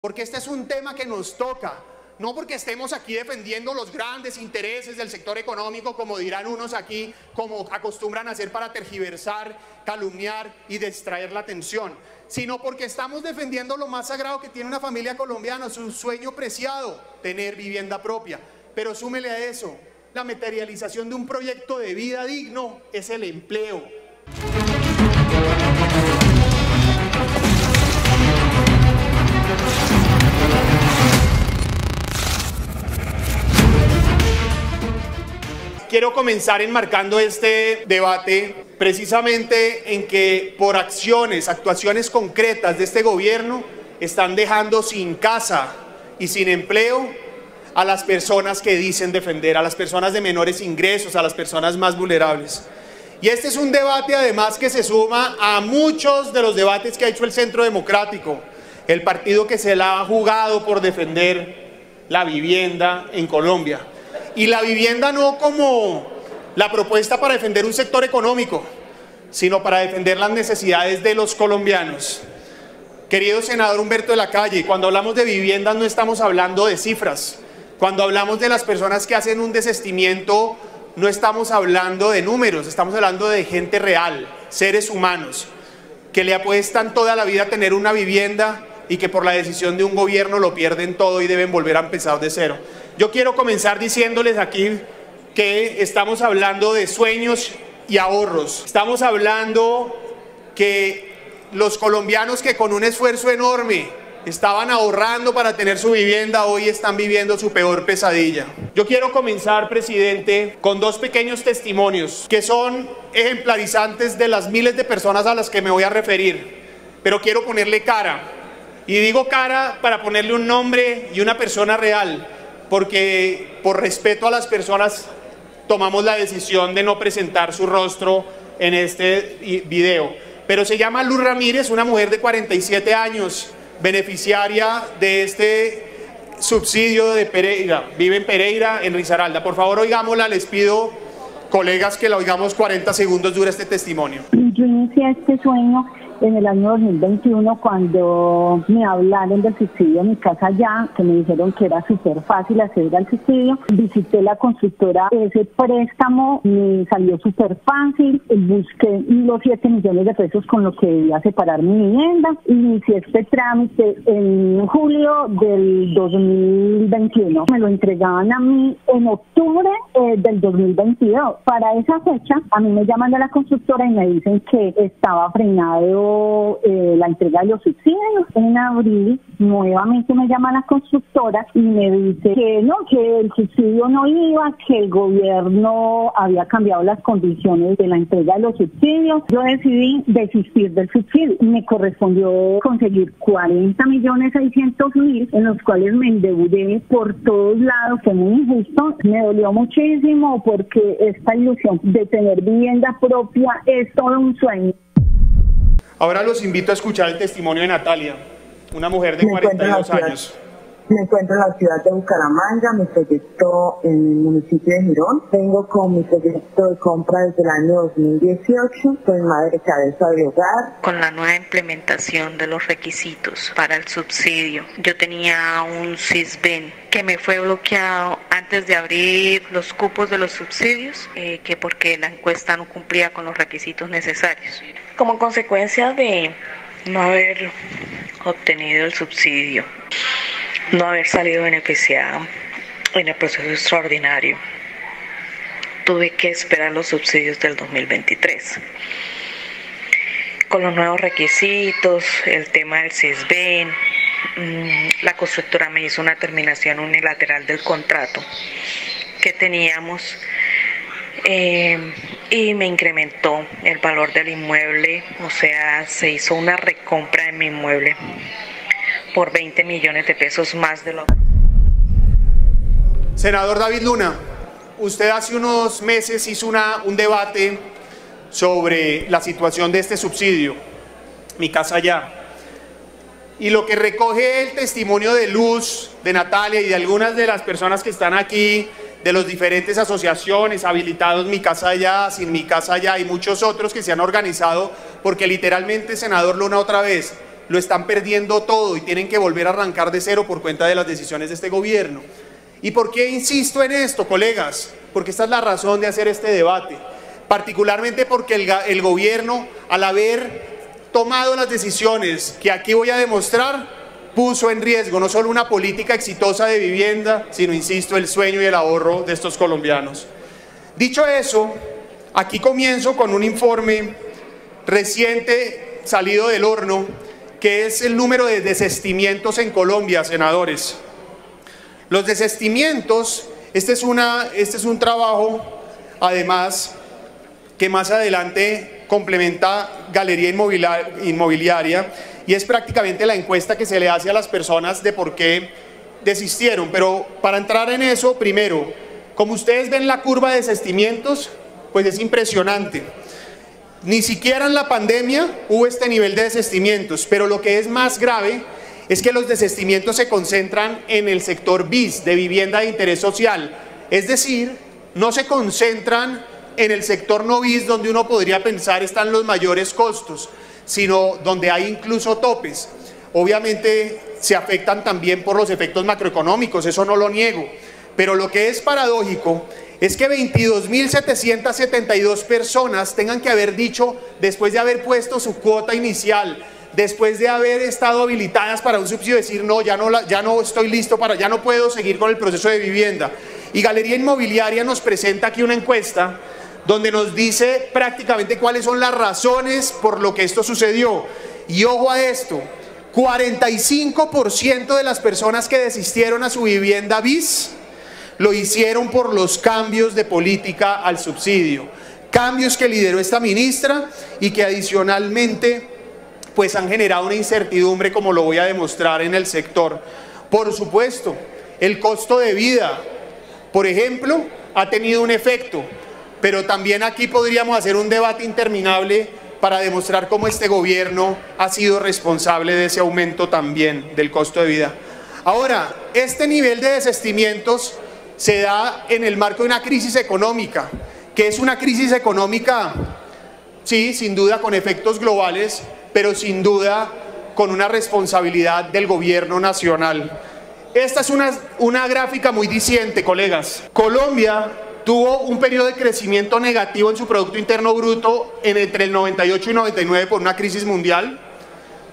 porque este es un tema que nos toca, no porque estemos aquí defendiendo los grandes intereses del sector económico, como dirán unos aquí, como acostumbran a hacer para tergiversar, calumniar y distraer la atención, sino porque estamos defendiendo lo más sagrado que tiene una familia colombiana, su sueño preciado, tener vivienda propia. Pero súmele a eso, la materialización de un proyecto de vida digno es el empleo. Quiero comenzar enmarcando este debate precisamente en que por actuaciones concretas de este gobierno, están dejando sin casa y sin empleo a las personas que dicen defender, a las personas de menores ingresos, a las personas más vulnerables. Y este es un debate además que se suma a muchos de los debates que ha hecho el Centro Democrático, el partido que se la ha jugado por defender la vivienda en Colombia. Y la vivienda no como la propuesta para defender un sector económico, sino para defender las necesidades de los colombianos. Querido senador Humberto de la Calle, cuando hablamos de viviendas no estamos hablando de cifras. Cuando hablamos de las personas que hacen un desistimiento, no estamos hablando de números, estamos hablando de gente real, seres humanos, que le apuestan toda la vida a tener una vivienda y que por la decisión de un gobierno lo pierden todo y deben volver a empezar de cero. Yo quiero comenzar diciéndoles aquí que estamos hablando de sueños y ahorros. Estamos hablando que los colombianos que con un esfuerzo enorme estaban ahorrando para tener su vivienda, hoy están viviendo su peor pesadilla. Yo quiero comenzar, presidente, con dos pequeños testimonios que son ejemplarizantes de las miles de personas a las que me voy a referir, pero quiero ponerle cara. Y digo cara para ponerle un nombre y una persona real, porque por respeto a las personas tomamos la decisión de no presentar su rostro en este video. Pero se llama Luz Ramírez, una mujer de 47 años, beneficiaria de este subsidio de Pereira, vive en Pereira, en Risaralda. Por favor, oigámosla, les pido, colegas, que la oigamos 40 segundos, dura este testimonio. Yo inicié este sueño en el año 2021 cuando me hablaron del subsidio en mi casa ya, que me dijeron que era súper fácil acceder al subsidio. Visité la constructora, ese préstamo me salió súper fácil, busqué los 7 millones de pesos con lo que debía separar mi vivienda, inicié este trámite en julio del 2021. Me lo entregaban a mí en octubre del 2022. Para esa fecha, a mí me llaman de la constructora y me dicen que estaba frenado la entrega de los subsidios. En abril nuevamente me llama la constructora y me dice que no, que el subsidio no iba, que el gobierno había cambiado las condiciones de la entrega de los subsidios. Yo decidí desistir del subsidio. Me correspondió conseguir 40.600.000, en los cuales me endeudé por todos lados. Fue muy injusto, me dolió muchísimo porque esta ilusión de tener vivienda propia es todo un sueño. Ahora los invito a escuchar el testimonio de Natalia, una mujer de 42 años. Me encuentro en la ciudad de Bucaramanga, mi proyecto en el municipio de Girón. Vengo con mi proyecto de compra desde el año 2018, soy madre de cabeza de hogar. Con la nueva implementación de los requisitos para el subsidio, yo tenía un SISBEN que me fue bloqueado antes de abrir los cupos de los subsidios, que porque la encuesta no cumplía con los requisitos necesarios. Como consecuencia de no haber obtenido el subsidio, no haber salido beneficiada en el proceso extraordinario, tuve que esperar los subsidios del 2023. Con los nuevos requisitos, el tema del SISBEN, la constructora me hizo una terminación unilateral del contrato que teníamos y me incrementó el valor del inmueble, o sea, se hizo una recompra de mi inmueble por 20 millones de pesos más de lo... Senador David Luna, usted hace unos meses hizo un debate sobre la situación de este subsidio, Mi Casa Ya. Y lo que recoge el testimonio de Luz, de Natalia y de algunas de las personas que están aquí, de las diferentes asociaciones, habilitados Mi Casa Ya, Sin Mi Casa Ya y muchos otros que se han organizado, porque literalmente, senador Luna, otra vez, lo están perdiendo todo y tienen que volver a arrancar de cero por cuenta de las decisiones de este gobierno. ¿Y por qué insisto en esto, colegas? Porque esta es la razón de hacer este debate, particularmente porque el gobierno, al haber tomado las decisiones que aquí voy a demostrar, puso en riesgo no solo una política exitosa de vivienda, sino, insisto, el sueño y el ahorro de estos colombianos. Dicho eso, aquí comienzo con un informe reciente salido del horno, que es el número de desistimientos en Colombia, senadores. Los desistimientos, este es un trabajo, además, que más adelante complementa Galería Inmobiliaria, y es prácticamente la encuesta que se le hace a las personas de por qué desistieron. Pero para entrar en eso, primero, como ustedes ven la curva de desistimientos, pues es impresionante. Ni siquiera en la pandemia hubo este nivel de desistimientos, pero lo que es más grave es que los desistimientos se concentran en el sector BIS, de vivienda de interés social. Es decir, no se concentran en el sector no BIS, donde uno podría pensar están los mayores costos, sino donde hay incluso topes. Obviamente se afectan también por los efectos macroeconómicos, eso no lo niego, pero lo que es paradójico es que 22.772 personas tengan que haber dicho, después de haber puesto su cuota inicial, después de haber estado habilitadas para un subsidio, decir no, ya no estoy listo ya no puedo seguir con el proceso de vivienda. Y Galería Inmobiliaria nos presenta aquí una encuesta donde nos dice prácticamente cuáles son las razones por lo que esto sucedió. Y ojo a esto, 45% de las personas que desistieron a su vivienda BIS lo hicieron por los cambios de política al subsidio, cambios que lideró esta ministra y que adicionalmente pues han generado una incertidumbre, como lo voy a demostrar en el sector. Por supuesto, el costo de vida, por ejemplo, ha tenido un efecto, pero también aquí podríamos hacer un debate interminable para demostrar cómo este gobierno ha sido responsable de ese aumento también del costo de vida. Ahora, este nivel de desistimientos se da en el marco de una crisis económica, que es una crisis económica, sí, sin duda con efectos globales, pero sin duda con una responsabilidad del gobierno nacional. Esta es una gráfica muy diciente, colegas. Colombia tuvo un periodo de crecimiento negativo en su Producto Interno Bruto entre el 98 y 99 por una crisis mundial.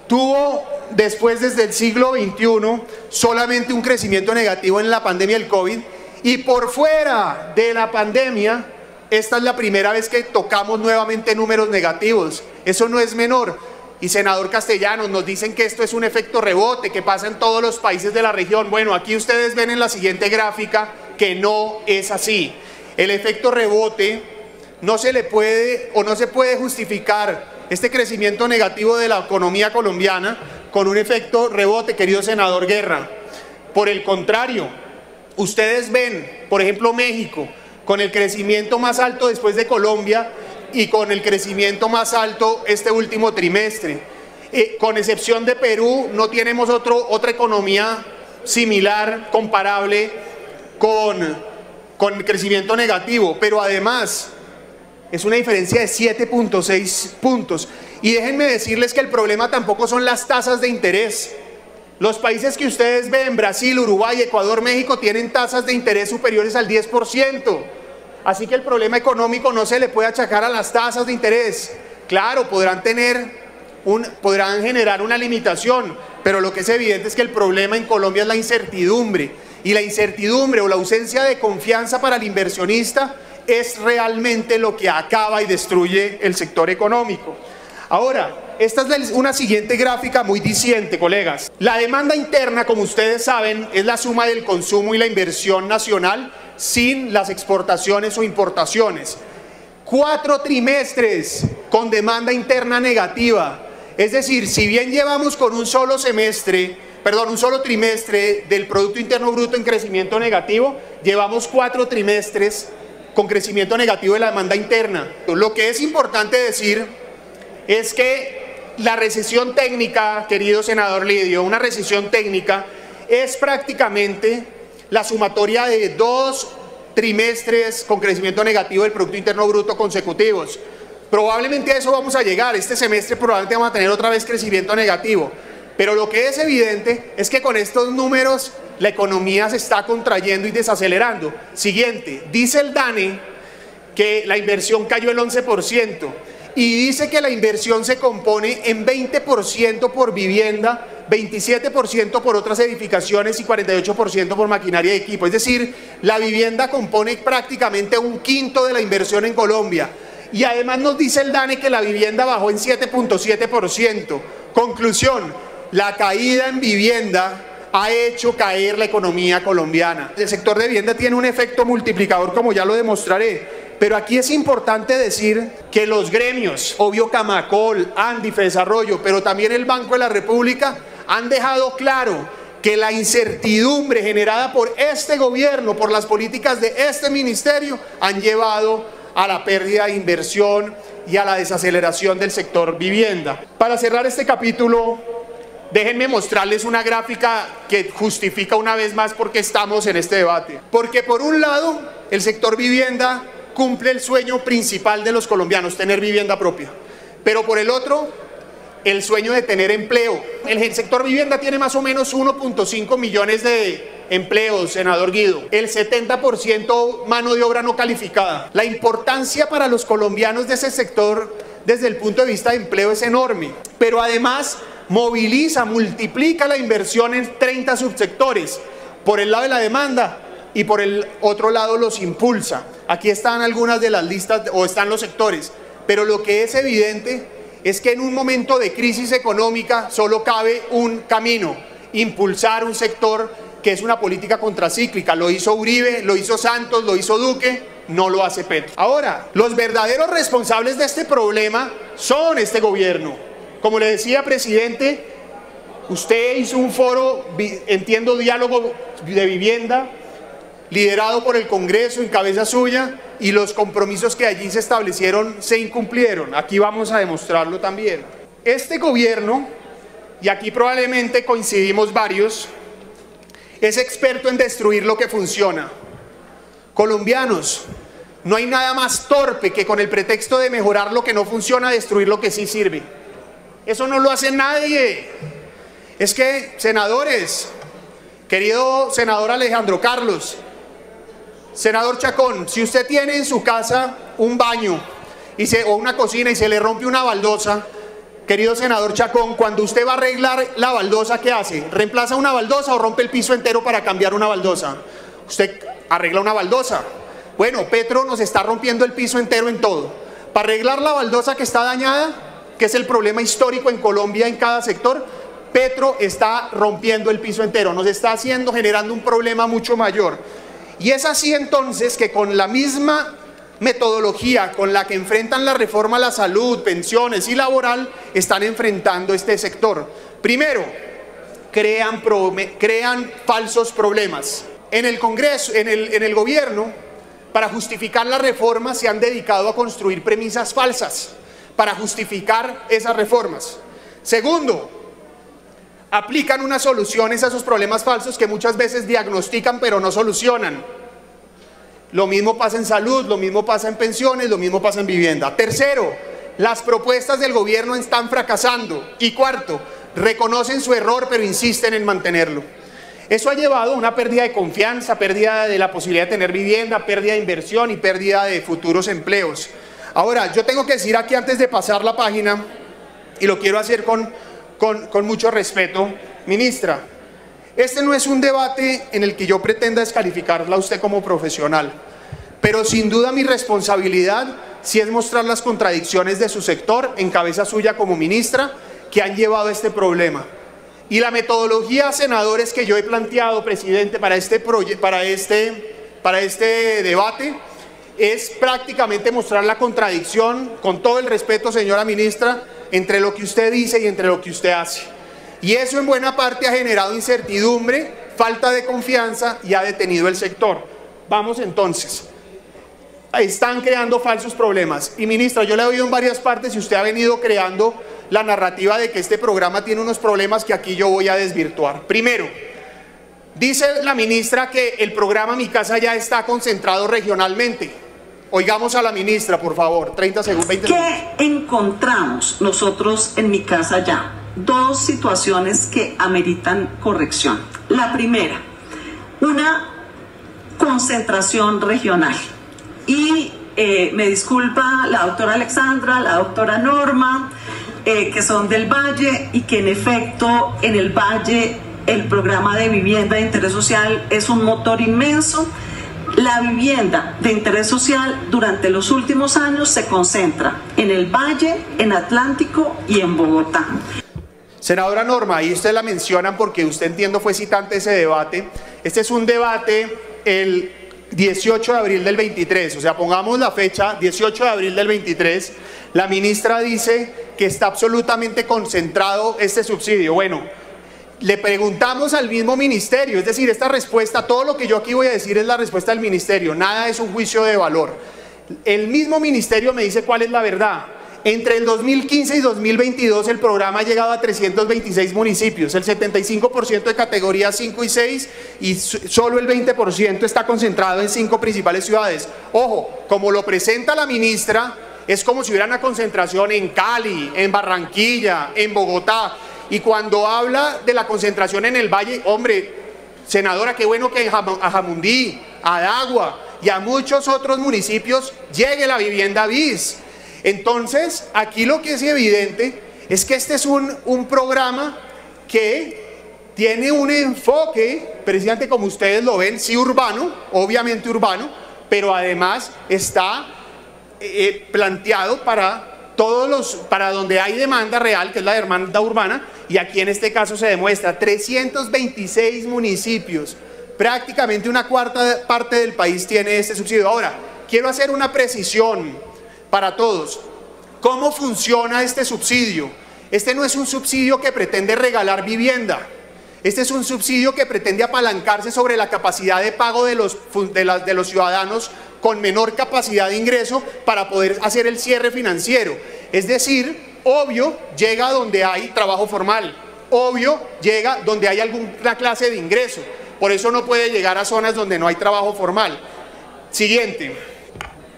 Tuvo después, desde el siglo XXI, solamente un crecimiento negativo en la pandemia del COVID. Y por fuera de la pandemia, esta es la primera vez que tocamos nuevamente números negativos. Eso no es menor. Y senador Castellanos, nos dicen que esto es un efecto rebote que pasa en todos los países de la región. Bueno, aquí ustedes ven en la siguiente gráfica que no es así. El efecto rebote no se le puede o no se puede justificar este crecimiento negativo de la economía colombiana con un efecto rebote, querido senador Guerra. Por el contrario, ustedes ven, por ejemplo, México, con el crecimiento más alto después de Colombia y con el crecimiento más alto este último trimestre. Con excepción de Perú, no tenemos otra economía similar, comparable, con crecimiento negativo, pero además es una diferencia de 7.6 puntos. Y déjenme decirles que el problema tampoco son las tasas de interés. Los países que ustedes ven, Brasil, Uruguay, Ecuador, México, tienen tasas de interés superiores al 10%. Así que el problema económico no se le puede achacar a las tasas de interés. Claro, podrán generar una limitación, pero lo que es evidente es que el problema en Colombia es la incertidumbre. Y la incertidumbre o la ausencia de confianza para el inversionista es realmente lo que acaba y destruye el sector económico. Ahora, esta es una siguiente gráfica muy diciente, colegas. La demanda interna, como ustedes saben, es la suma del consumo y la inversión nacional sin las exportaciones o importaciones. 4 trimestres con demanda interna negativa. Es decir, si bien llevamos con un solo trimestre del Producto Interno Bruto en crecimiento negativo, llevamos 4 trimestres con crecimiento negativo de la demanda interna. Lo que es importante decir es que la recesión técnica, querido senador Lidio, una recesión técnica es prácticamente la sumatoria de 2 trimestres con crecimiento negativo del Producto Interno Bruto consecutivos. Probablemente a eso vamos a llegar. Este semestre probablemente vamos a tener otra vez crecimiento negativo. Pero lo que es evidente es que con estos números la economía se está contrayendo y desacelerando. Siguiente, dice el DANE que la inversión cayó el 11% y dice que la inversión se compone en 20% por vivienda, 27% por otras edificaciones y 48% por maquinaria y equipo. Es decir, la vivienda compone prácticamente un quinto de la inversión en Colombia. Y además nos dice el DANE que la vivienda bajó en 7.7%. Conclusión, la caída en vivienda ha hecho caer la economía colombiana. El sector de vivienda tiene un efecto multiplicador, como ya lo demostraré. Pero aquí es importante decir que los gremios, obvio Camacol, Andi, Desarrollo, pero también el Banco de la República, han dejado claro que la incertidumbre generada por este gobierno, por las políticas de este ministerio, han llevado a la pérdida de inversión y a la desaceleración del sector vivienda. Para cerrar este capítulo, déjenme mostrarles una gráfica que justifica una vez más por qué estamos en este debate. Porque por un lado, el sector vivienda cumple el sueño principal de los colombianos, tener vivienda propia. Pero por el otro, el sueño de tener empleo. El sector vivienda tiene más o menos 1.5 millones de empleos, senador Guido. El 70% mano de obra no calificada. La importancia para los colombianos de ese sector desde el punto de vista de empleo es enorme. Pero además moviliza, multiplica la inversión en 30 subsectores. Por el lado de la demanda y por el otro lado los impulsa. Aquí están algunas de las listas o están los sectores. Pero lo que es evidente es que en un momento de crisis económica solo cabe un camino: impulsar un sector que es una política contracíclica. Lo hizo Uribe, lo hizo Santos, lo hizo Duque, no lo hace Petro. Ahora, los verdaderos responsables de este problema son este gobierno. Como le decía, presidente, usted hizo un foro, entiendo, diálogo de vivienda, liderado por el Congreso en cabeza suya, y los compromisos que allí se establecieron se incumplieron. Aquí vamos a demostrarlo también. Este gobierno, y aquí probablemente coincidimos varios, es experto en destruir lo que funciona. Colombianos, no hay nada más torpe que con el pretexto de mejorar lo que no funciona, destruir lo que sí sirve. Eso no lo hace nadie. Es que, senadores, querido senador Alejandro Carlos, senador Chacón, si usted tiene en su casa un baño o una cocina y se le rompe una baldosa, querido senador Chacón, cuando usted va a arreglar la baldosa, ¿qué hace? ¿Reemplaza una baldosa o rompe el piso entero para cambiar una baldosa? Usted arregla una baldosa. Bueno, Petro nos está rompiendo el piso entero en todo. Para arreglar la baldosa que está dañada, que es el problema histórico en Colombia en cada sector, Petro está rompiendo el piso entero, nos está generando un problema mucho mayor. Y es así entonces que con la misma metodología con la que enfrentan la reforma a la salud, pensiones y laboral, están enfrentando este sector. Primero, crean falsos problemas. En el Congreso, en el gobierno, para justificar la reforma se han dedicado a construir premisas falsas para justificar esas reformas. Segundo, aplican unas soluciones a esos problemas falsos que muchas veces diagnostican pero no solucionan. Lo mismo pasa en salud, lo mismo pasa en pensiones, lo mismo pasa en vivienda. Tercero, las propuestas del gobierno están fracasando. Y cuarto, reconocen su error pero insisten en mantenerlo. Eso ha llevado a una pérdida de confianza, pérdida de la posibilidad de tener vivienda, pérdida de inversión y pérdida de futuros empleos. Ahora, yo tengo que decir aquí antes de pasar la página, y lo quiero hacer con mucho respeto, ministra, este no es un debate en el que yo pretenda descalificarla a usted como profesional, pero sin duda mi responsabilidad sí es mostrar las contradicciones de su sector en cabeza suya como ministra que han llevado a este problema. Y la metodología, senadores, que yo he planteado, presidente, para este debate, es prácticamente mostrar la contradicción, con todo el respeto, señora ministra, entre lo que usted dice y entre lo que usted hace. Y eso en buena parte ha generado incertidumbre, falta de confianza y ha detenido el sector. Vamos entonces. Están creando falsos problemas. Y ministra, yo le he oído en varias partes y usted ha venido creando la narrativa de que este programa tiene unos problemas que aquí yo voy a desvirtuar. Primero, dice la ministra que el programa Mi Casa Ya está concentrado regionalmente. Oigamos a la ministra, por favor, 30 segundos, 20 segundos. ¿Qué encontramos nosotros en Mi Casa Ya? dos situaciones que ameritan corrección. La primera, una concentración regional. Y me disculpa la doctora Alexandra, la doctora Norma, que son del Valle, y que en efecto en el Valle el programa de vivienda de interés social es un motor inmenso. La vivienda de interés social durante los últimos años se concentra en el Valle, en Atlántico y en Bogotá. Senadora Norma, ahí usted la mencionan porque usted, entiendo, fue citante de ese debate. Este es un debate el 18 de abril del 23, o sea, pongamos la fecha, 18 de abril del 23, la ministra dice que está absolutamente concentrado este subsidio. Bueno, le preguntamos al mismo ministerio, es decir, esta respuesta, todo lo que yo aquí voy a decir es la respuesta del ministerio, nada es un juicio de valor. El mismo ministerio me dice cuál es la verdad. Entre el 2015 y 2022 el programa ha llegado a 326 municipios, el 75% de categorías 5 y 6 y solo el 20% está concentrado en 5 principales ciudades. Ojo, como lo presenta la ministra, es como si hubiera una concentración en Cali, en Barranquilla, en Bogotá. Y cuando habla de la concentración en el Valle, hombre, senadora, qué bueno que a Jamundí, a Dagua y a muchos otros municipios llegue la vivienda BIS. Entonces, aquí lo que es evidente es que este es un programa que tiene un enfoque, precisamente como ustedes lo ven, sí urbano, obviamente urbano, pero además está planteado para para donde hay demanda real, que es la demanda urbana, y aquí en este caso se demuestra 326 municipios, prácticamente una cuarta parte del país tiene este subsidio. Ahora, quiero hacer una precisión para todos. ¿Cómo funciona este subsidio? Este no es un subsidio que pretende regalar vivienda. Este es un subsidio que pretende apalancarse sobre la capacidad de pago de los ciudadanos con menor capacidad de ingreso para poder hacer el cierre financiero. Es decir, obvio, llega donde hay trabajo formal. Obvio, llega donde hay alguna clase de ingreso. Por eso no puede llegar a zonas donde no hay trabajo formal. Siguiente.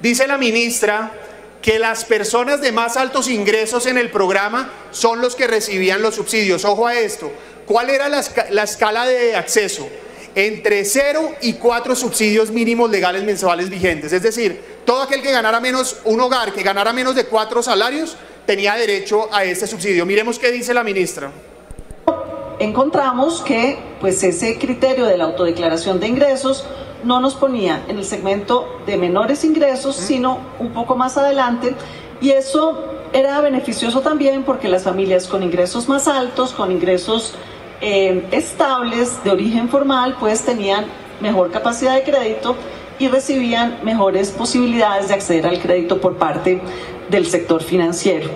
Dice la ministra que las personas de más altos ingresos en el programa son los que recibían los subsidios. Ojo a esto. ¿Cuál era la escala de acceso? Entre 0 y 4 subsidios mínimos legales mensuales vigentes. Es decir, todo aquel que ganara menos, un hogar que ganara menos de 4 salarios, tenía derecho a este subsidio. Miremos qué dice la ministra. Encontramos que pues ese criterio de la autodeclaración de ingresos no nos ponía en el segmento de menores ingresos, sino un poco más adelante, y eso era beneficioso también porque las familias con ingresos más altos, con ingresos estables de origen formal, pues tenían mejor capacidad de crédito y recibían mejores posibilidades de acceder al crédito por parte del sector financiero.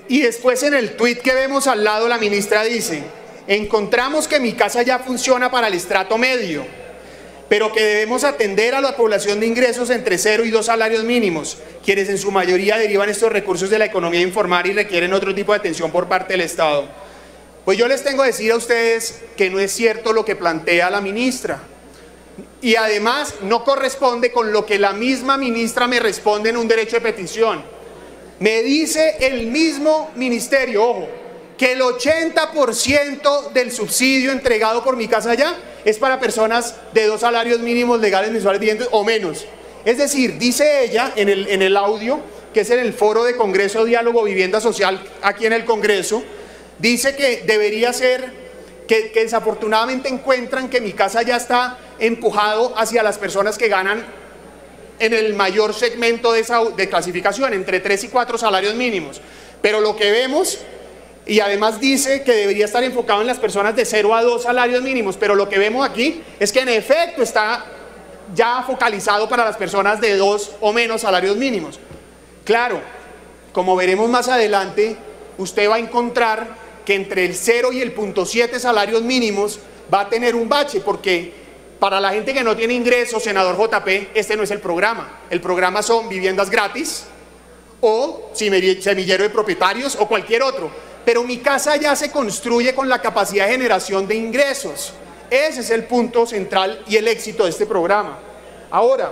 Y después en el tuit que vemos al lado la ministra dice: encontramos que Mi Casa Ya funciona para el estrato medio, pero que debemos atender a la población de ingresos entre 0 y 2 salarios mínimos, quienes en su mayoría derivan estos recursos de la economía informal y requieren otro tipo de atención por parte del Estado. Pues yo les tengo que decir a ustedes que no es cierto lo que plantea la ministra. Y además no corresponde con lo que la misma ministra me responde en un derecho de petición. Me dice el mismo ministerio, ojo, que el 80% del subsidio entregado por Mi Casa Ya es para personas de 2 salarios mínimos legales mensuales vigentes o menos. Es decir, dice ella en el audio, que es en el Foro de Congreso Diálogo Vivienda Social aquí en el Congreso, dice que debería ser, que desafortunadamente encuentran que Mi Casa Ya está empujado hacia las personas que ganan en el mayor segmento de clasificación, entre 3 y 4 salarios mínimos. Pero lo que vemos, y además dice que debería estar enfocado en las personas de 0 a 2 salarios mínimos, pero lo que vemos aquí es que en efecto está ya focalizado para las personas de 2 o menos salarios mínimos. Claro, como veremos más adelante, usted va a encontrar que entre el 0 y el 0.7 salarios mínimos va a tener un bache, porque para la gente que no tiene ingresos, senador JP, este no es el programa. El programa son viviendas gratis o semillero de propietarios o cualquier otro. Pero Mi Casa Ya se construye con la capacidad de generación de ingresos. Ese es el punto central y el éxito de este programa. Ahora,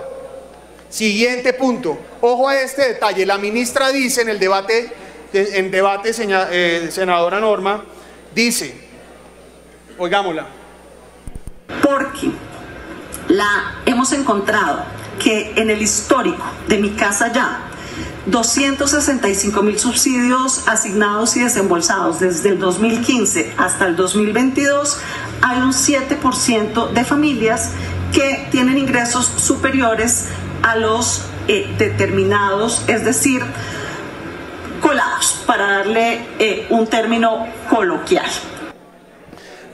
siguiente punto. Ojo a este detalle. La ministra dice en el debate en debate, senadora Norma, dice, oigámosla. Porque hemos encontrado que en el histórico de Mi Casa Ya, 265.000 subsidios asignados y desembolsados desde el 2015 hasta el 2022, hay un 7% de familias que tienen ingresos superiores a los determinados, es decir, colados, para darle un término coloquial.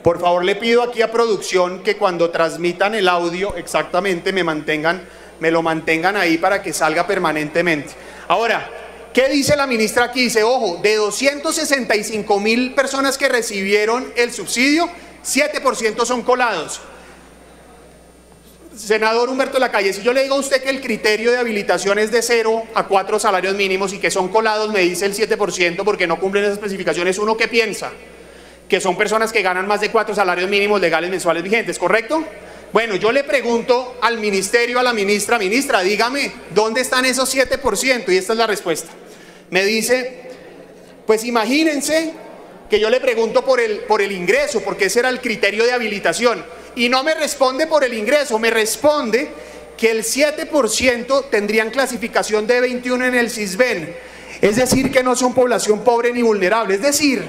Por favor, le pido aquí a producción que cuando transmitan el audio exactamente me lo mantengan ahí para que salga permanentemente. Ahora, ¿qué dice la ministra aquí? Dice, ojo, de 265.000 personas que recibieron el subsidio, 7% son colados. Senador Humberto Lacalle, si yo le digo a usted que el criterio de habilitación es de 0 a 4 salarios mínimos y que son colados, me dice el 7% porque no cumplen esas especificaciones, ¿uno qué piensa? Que son personas que ganan más de 4 salarios mínimos legales mensuales vigentes, ¿correcto? Bueno, yo le pregunto al ministerio, a la ministra, dígame, ¿dónde están esos 7%? Y esta es la respuesta. Me dice, pues imagínense que yo le pregunto por el ingreso, porque ese era el criterio de habilitación. Y no me responde por el ingreso, me responde que el 7% tendrían clasificación de 21 en el SISBEN. Es decir, que no son población pobre ni vulnerable. Es decir,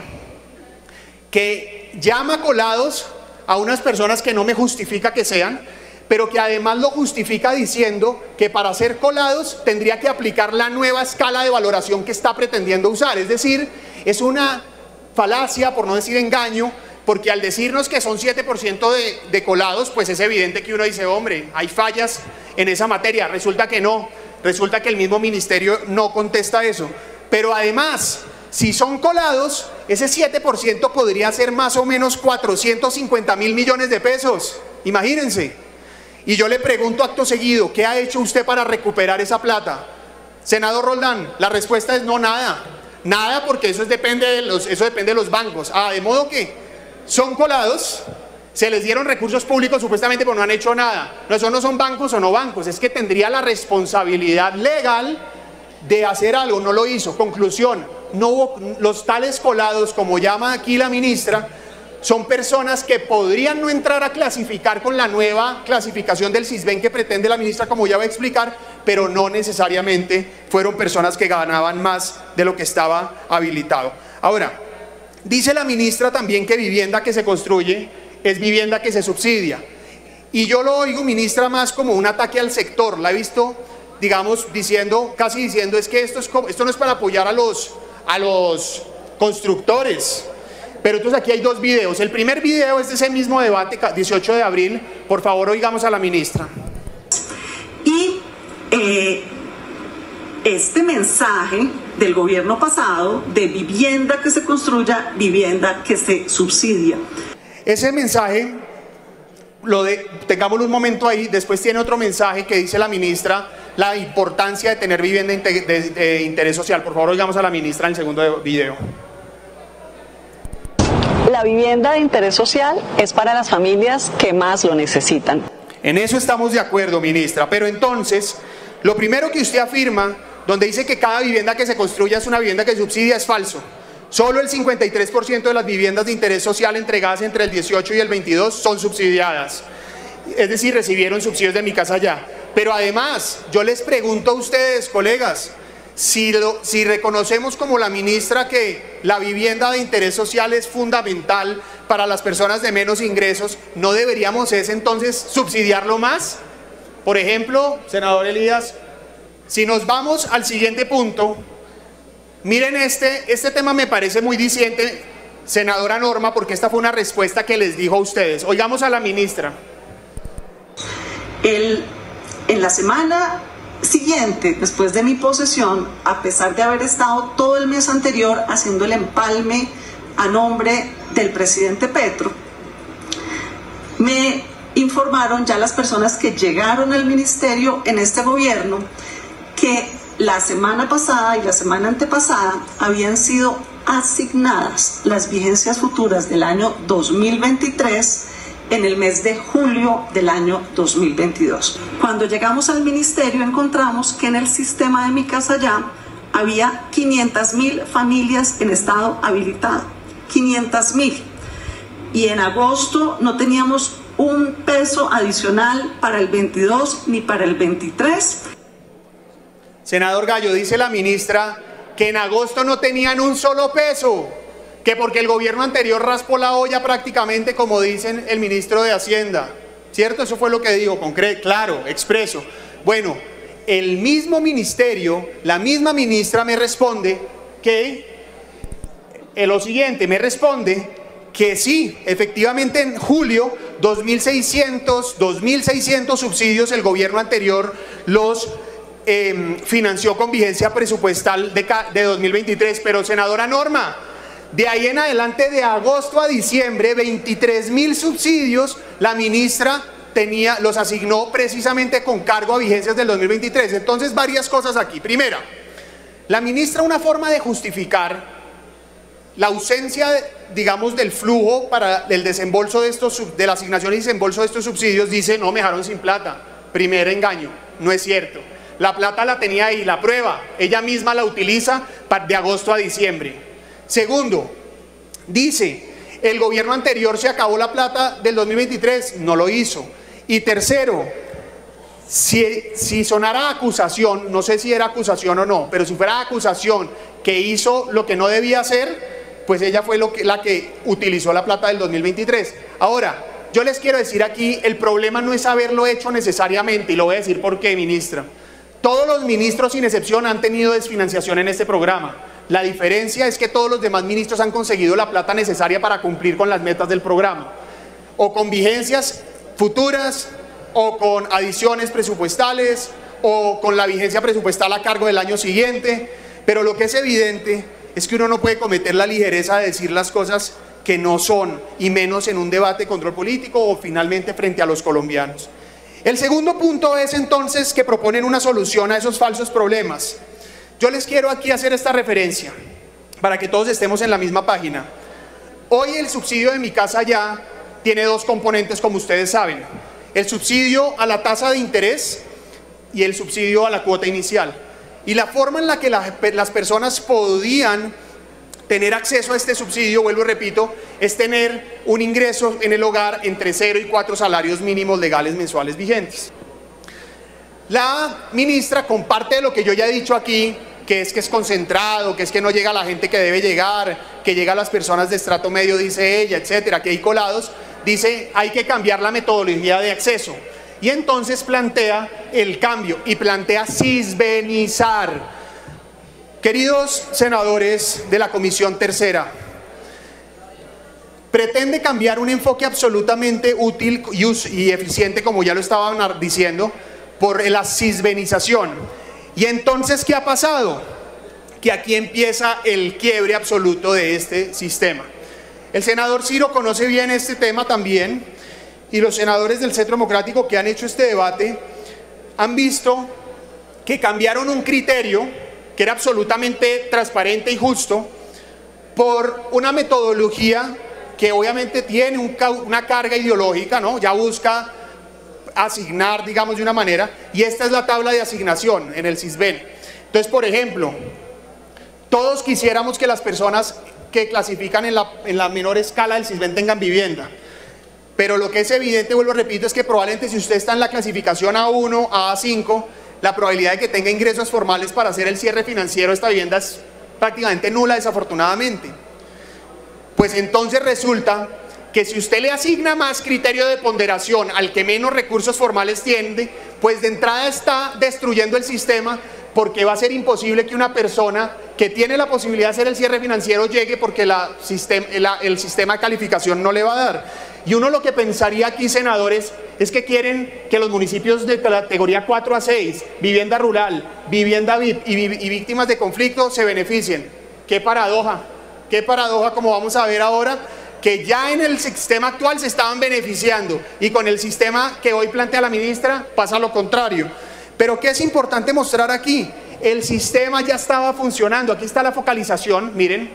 que llama colados a unas personas que no me justifica que sean, pero que además lo justifica diciendo que para ser colados tendría que aplicar la nueva escala de valoración que está pretendiendo usar. Es decir, es una falacia, por no decir engaño, porque al decirnos que son 7% de colados, pues es evidente que uno dice, hombre, hay fallas en esa materia. Resulta que no, resulta que el mismo ministerio no contesta eso. Pero además, si son colados, ese 7% podría ser más o menos 450.000 millones de pesos. Imagínense. Y yo le pregunto acto seguido, ¿qué ha hecho usted para recuperar esa plata? Senador Roldán, la respuesta es no, nada. Nada, porque eso depende de los bancos. De modo que son colados, se les dieron recursos públicos supuestamente, pero no han hecho nada. No, eso no son bancos o no bancos, es que tendría la responsabilidad legal de hacer algo, no lo hizo. Conclusión, no hubo los tales colados, como llama aquí la ministra, son personas que podrían no entrar a clasificar con la nueva clasificación del SISBEN que pretende la ministra, como ya va a explicar, pero no necesariamente fueron personas que ganaban más de lo que estaba habilitado. Ahora, dice la ministra también que vivienda que se construye es vivienda que se subsidia. Y yo lo oigo, ministra, más como un ataque al sector. La he visto, digamos, casi diciendo, es que esto no es para apoyar a los constructores. Pero entonces aquí hay dos videos. El primer video es de ese mismo debate, 18 de abril. Por favor, oigamos a la ministra. Y este mensaje del gobierno pasado de vivienda que se construya, vivienda que se subsidia. Ese mensaje, tengámoslo un momento ahí, después tiene otro mensaje que dice la ministra, la importancia de tener vivienda de interés social. Por favor, oigamos a la ministra en el segundo video. La vivienda de interés social es para las familias que más lo necesitan. En eso estamos de acuerdo, ministra, pero entonces, lo primero que usted afirma, donde dice que cada vivienda que se construya es una vivienda que subsidia, es falso. Solo el 53% de las viviendas de interés social entregadas entre el 18 y el 22 son subsidiadas. Es decir, recibieron subsidios de Mi Casa Ya. Pero además, yo les pregunto a ustedes, colegas, si reconocemos como la ministra que la vivienda de interés social es fundamental para las personas de menos ingresos, ¿no deberíamos entonces subsidiarlo más? Por ejemplo, senador Elías, si nos vamos al siguiente punto, miren este tema me parece muy diciente, senadora Norma, porque esta fue una respuesta que les dijo a ustedes. Oigamos a la ministra. En la semana siguiente, después de mi posesión, a pesar de haber estado todo el mes anterior haciendo el empalme a nombre del presidente Petro, me informaron ya las personas que llegaron al ministerio en este gobierno que la semana pasada y la semana antepasada habían sido asignadas las vigencias futuras del año 2023 en el mes de julio del año 2022. Cuando llegamos al ministerio encontramos que en el sistema de Mi Casa Ya había 500.000 familias en estado habilitado, 500.000. Y en agosto no teníamos un peso adicional para el 22 ni para el 23. Senador Gallo, dice la ministra que en agosto no tenían un solo peso, que porque el gobierno anterior raspó la olla prácticamente, como dicen el ministro de Hacienda. ¿Cierto? Eso fue lo que dijo, concreto, claro, expreso. Bueno, el mismo ministerio, la misma ministra me responde que lo siguiente, me responde que sí, efectivamente en julio 2.600 subsidios el gobierno anterior los financió con vigencia presupuestal de 2023, pero senadora Norma, de ahí en adelante, de agosto a diciembre, 23.000 subsidios la ministra los asignó precisamente con cargo a vigencias del 2023. Entonces, varias cosas aquí. Primera, la ministra, una forma de justificar la ausencia, digamos, del flujo para el desembolso de la asignación y desembolso de estos subsidios, dice, no, me dejaron sin plata. Primer engaño, no es cierto. La plata la tenía ahí, la prueba, ella misma la utiliza de agosto a diciembre. Segundo, dice, el gobierno anterior se acabó la plata del 2023, no lo hizo. Y tercero, si sonara acusación, no sé si era acusación o no, pero si fuera acusación que hizo lo que no debía hacer, pues ella fue la que utilizó la plata del 2023. Ahora, yo les quiero decir aquí, el problema no es haberlo hecho necesariamente, y lo voy a decir por qué, ministra. Todos los ministros, sin excepción, han tenido desfinanciación en este programa. La diferencia es que todos los demás ministros han conseguido la plata necesaria para cumplir con las metas del programa, o con vigencias futuras, o con adiciones presupuestales, o con la vigencia presupuestal a cargo del año siguiente. Pero lo que es evidente es que uno no puede cometer la ligereza de decir las cosas que no son, y menos en un debate de control político o finalmente frente a los colombianos. El segundo punto es entonces que proponen una solución a esos falsos problemas. Yo les quiero aquí hacer esta referencia para que todos estemos en la misma página. Hoy el subsidio de Mi Casa Ya tiene dos componentes, como ustedes saben: el subsidio a la tasa de interés y el subsidio a la cuota inicial. Y la forma en la que las personas podían tener acceso a este subsidio, vuelvo y repito, es tener un ingreso en el hogar entre 0 y 4 salarios mínimos legales mensuales vigentes. La ministra comparte de lo que yo ya he dicho aquí, que es concentrado, que es que no llega a la gente que debe llegar, que llega a las personas de estrato medio, dice ella, etcétera, que hay colados. Dice, hay que cambiar la metodología de acceso. Y entonces plantea el cambio y plantea sisbenizar. Queridos senadores de la Comisión Tercera, pretende cambiar un enfoque absolutamente útil y eficiente, como ya lo estaban diciendo, por la sisbenización. Y entonces, ¿qué ha pasado? Que aquí empieza el quiebre absoluto de este sistema. El senador Ciro conoce bien este tema también, y los senadores del Centro Democrático que han hecho este debate han visto que cambiaron un criterio que era absolutamente transparente y justo por una metodología que obviamente tiene una carga ideológica, ¿no? Ya busca asignar, digamos, de una manera, y esta es la tabla de asignación en el Sisben. Entonces, por ejemplo, todos quisiéramos que las personas que clasifican en la menor escala del Sisben tengan vivienda, pero lo que es evidente, vuelvo a repito, es que probablemente si usted está en la clasificación A1, a A5, la probabilidad de que tenga ingresos formales para hacer el cierre financiero de esta vivienda es prácticamente nula, desafortunadamente. Pues entonces resulta que si usted le asigna más criterio de ponderación al que menos recursos formales tiene, pues de entrada está destruyendo el sistema, porque va a ser imposible que una persona que tiene la posibilidad de hacer el cierre financiero llegue, porque el sistema de calificación no le va a dar. Y uno lo que pensaría aquí, senadores, es que quieren que los municipios de categoría 4 a 6, vivienda rural, vivienda VIP y víctimas de conflicto se beneficien. ¡Qué paradoja! ¡Qué paradoja! Como vamos a ver ahora, que ya en el sistema actual se estaban beneficiando, y con el sistema que hoy plantea la ministra pasa lo contrario. Pero ¿qué es importante mostrar aquí? El sistema ya estaba funcionando. Aquí está la focalización, miren,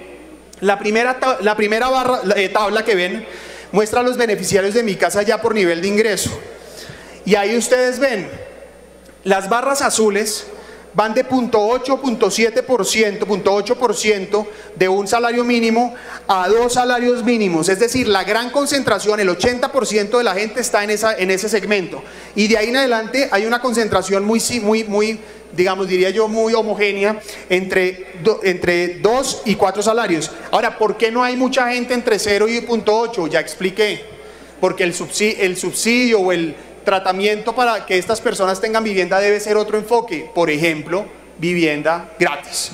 la primera tabla que ven muestra a los beneficiarios de Mi Casa Ya por nivel de ingreso, y ahí ustedes ven las barras azules van de 0.8, 0.7%, 0.8% de un salario mínimo a 2 salarios mínimos. Es decir, la gran concentración, el 80% de la gente está en ese segmento. Y de ahí en adelante hay una concentración muy, digamos, diría yo, muy homogénea entre 2 y 4 salarios. Ahora, ¿por qué no hay mucha gente entre 0 y 0.8? Ya expliqué. Porque el subsidio o el tratamiento para que estas personas tengan vivienda debe ser otro enfoque, por ejemplo, vivienda gratis.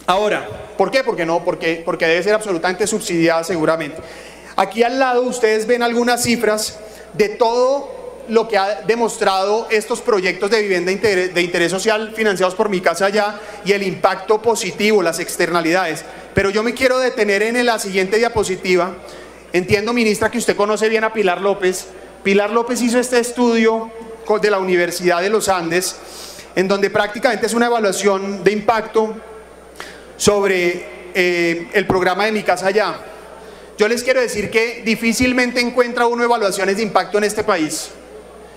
Ahora, ¿por qué? Porque debe ser absolutamente subsidiada seguramente. Aquí al lado ustedes ven algunas cifras de todo lo que ha demostrado estos proyectos de vivienda de interés social financiados por Mi Casa Ya y el impacto positivo, las externalidades. Pero yo me quiero detener en la siguiente diapositiva. Entiendo, ministra, que usted conoce bien a Pilar López. Pilar López hizo este estudio de la Universidad de los Andes, en donde prácticamente es una evaluación de impacto sobre el programa de Mi Casa Ya. Yo les quiero decir que difícilmente encuentra uno evaluaciones de impacto en este país.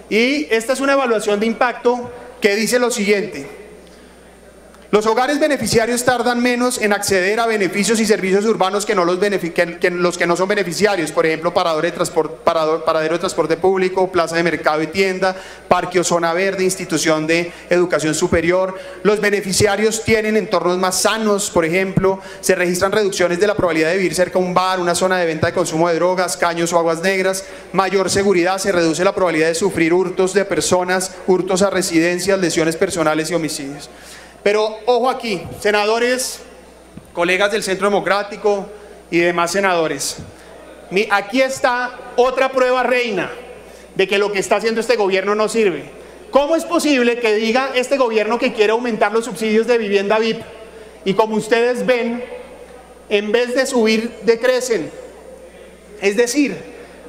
Y esta es una evaluación de impacto que dice lo siguiente: los hogares beneficiarios tardan menos en acceder a beneficios y servicios urbanos que los que no son beneficiarios, por ejemplo, paradero de transporte público, plaza de mercado y tienda, parque o zona verde, institución de educación superior. Los beneficiarios tienen entornos más sanos, por ejemplo, se registran reducciones de la probabilidad de vivir cerca de un bar, una zona de venta de consumo de drogas, caños o aguas negras, mayor seguridad, se reduce la probabilidad de sufrir hurtos de personas, hurtos a residencias, lesiones personales y homicidios. Pero ojo aquí, senadores, colegas del Centro Democrático y demás senadores. Aquí está otra prueba reina de que lo que está haciendo este gobierno no sirve. ¿Cómo es posible que diga este gobierno que quiere aumentar los subsidios de vivienda VIP? Y como ustedes ven, en vez de subir, decrecen. Es decir,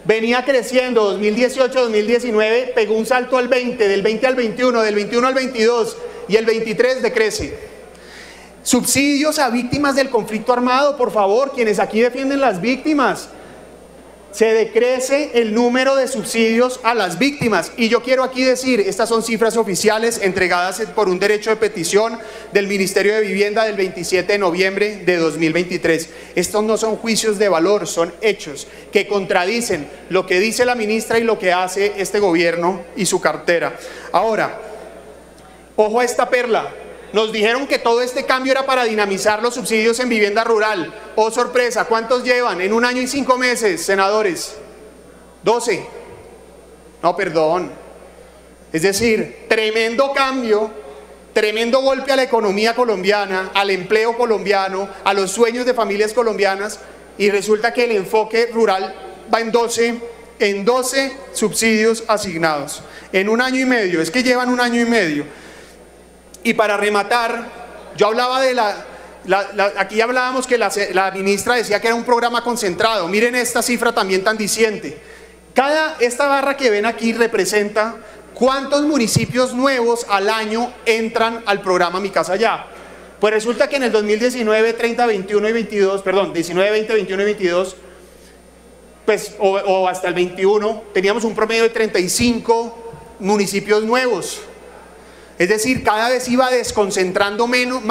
venía creciendo 2018-2019, pegó un salto al 20, del 20 al 21, del 21 al 22, y el 23 decrece. Subsidios a víctimas del conflicto armado, por favor, quienes aquí defienden las víctimas. Se decrece el número de subsidios a las víctimas. Y yo quiero aquí decir, estas son cifras oficiales entregadas por un derecho de petición del Ministerio de Vivienda del 27 de noviembre de 2023. Estos no son juicios de valor, son hechos que contradicen lo que dice la ministra y lo que hace este gobierno y su cartera. Ahora, ojo a esta perla. Nos dijeron que todo este cambio era para dinamizar los subsidios en vivienda rural. Oh, sorpresa, ¿cuántos llevan? En 1 año y 5 meses, senadores. 12. No, perdón. Es decir, tremendo cambio, tremendo golpe a la economía colombiana, al empleo colombiano, a los sueños de familias colombianas, y resulta que el enfoque rural va en 12 subsidios asignados. En 1 año y medio, es que llevan 1 año y medio. Y para rematar, yo hablaba de aquí hablábamos que la ministra decía que era un programa concentrado. Miren esta cifra también tan diciente. Esta barra que ven aquí representa cuántos municipios nuevos al año entran al programa Mi Casa Ya. Pues resulta que en el 2019, 30, 21 y 22, perdón, 19, 20, 21 y 22, pues, o hasta el 21, teníamos un promedio de 35 municipios nuevos. Es decir, cada vez iba desconcentrando menos,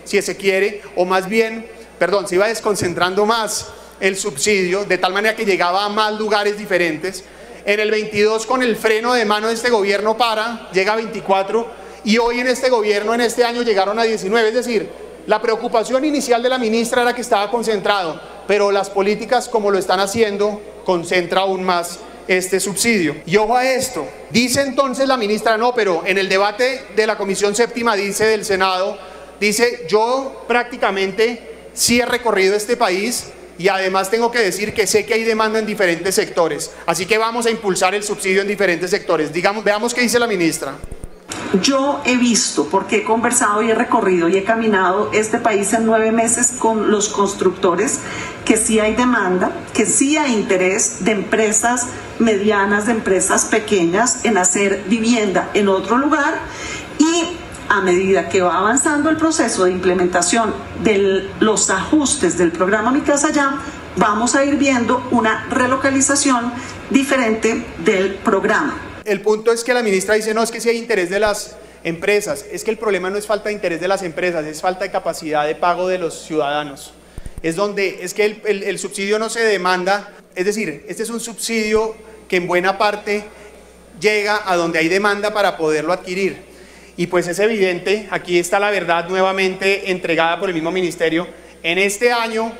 si se quiere, o más bien, perdón, se iba desconcentrando más el subsidio, de tal manera que llegaba a más lugares diferentes. En el 22, con el freno de mano de este gobierno llega a 24, y hoy en este gobierno, en este año, llegaron a 19. Es decir, la preocupación inicial de la ministra era que estaba concentrado, pero las políticas, como lo están haciendo, concentra aún más este subsidio. Y ojo a esto, dice entonces la ministra, no, pero en el debate de la Comisión Séptima del Senado, dice, yo prácticamente sí he recorrido este país y además tengo que decir que sé que hay demanda en diferentes sectores, así que vamos a impulsar el subsidio en diferentes sectores. Veamos qué dice la ministra. Yo he visto, porque he conversado y he recorrido y he caminado este país en 9 meses con los constructores, que sí hay demanda, que sí hay interés de empresas medianas, de empresas pequeñas en hacer vivienda en otro lugar, y a medida que va avanzando el proceso de implementación de los ajustes del programa Mi Casa Ya, vamos a ir viendo una relocalización diferente del programa. El punto es que la ministra dice, no, es que si hay interés de las empresas. Es que el problema no es falta de interés de las empresas, es falta de capacidad de pago de los ciudadanos. Es que el subsidio no se demanda, es decir, este es un subsidio que en buena parte llega a donde hay demanda para poderlo adquirir. Y pues es evidente, aquí está la verdad nuevamente entregada por el mismo ministerio. En este año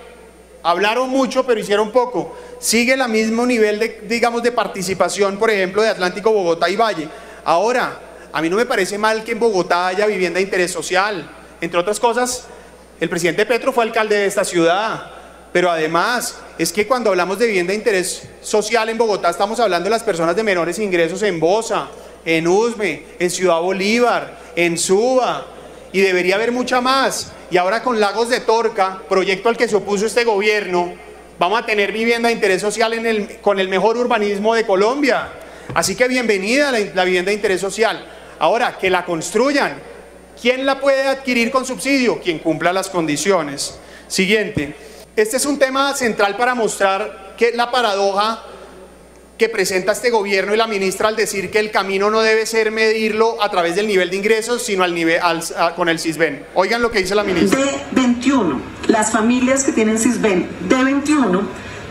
hablaron mucho pero hicieron poco. Sigue el mismo nivel de participación, por ejemplo, de Atlántico, Bogotá y Valle. Ahora, a mí no me parece mal que en Bogotá haya vivienda de interés social. Entre otras cosas, el presidente Petro fue alcalde de esta ciudad. Pero además, es que cuando hablamos de vivienda de interés social en Bogotá, estamos hablando de las personas de menores ingresos en Bosa, en Usme, en Ciudad Bolívar, en Suba, y debería haber mucha más. Y ahora con Lagos de Torca, proyecto al que se opuso este gobierno, vamos a tener vivienda de interés social con el mejor urbanismo de Colombia. Así que bienvenida la vivienda de interés social. Ahora, que la construyan. ¿Quién la puede adquirir con subsidio? Quien cumpla las condiciones. Siguiente. Este es un tema central para mostrar que la paradoja que presenta este gobierno y la ministra al decir que el camino no debe ser medirlo a través del nivel de ingresos, sino con el Sisbén. Oigan lo que dice la ministra. D21, las familias que tienen Sisbén D21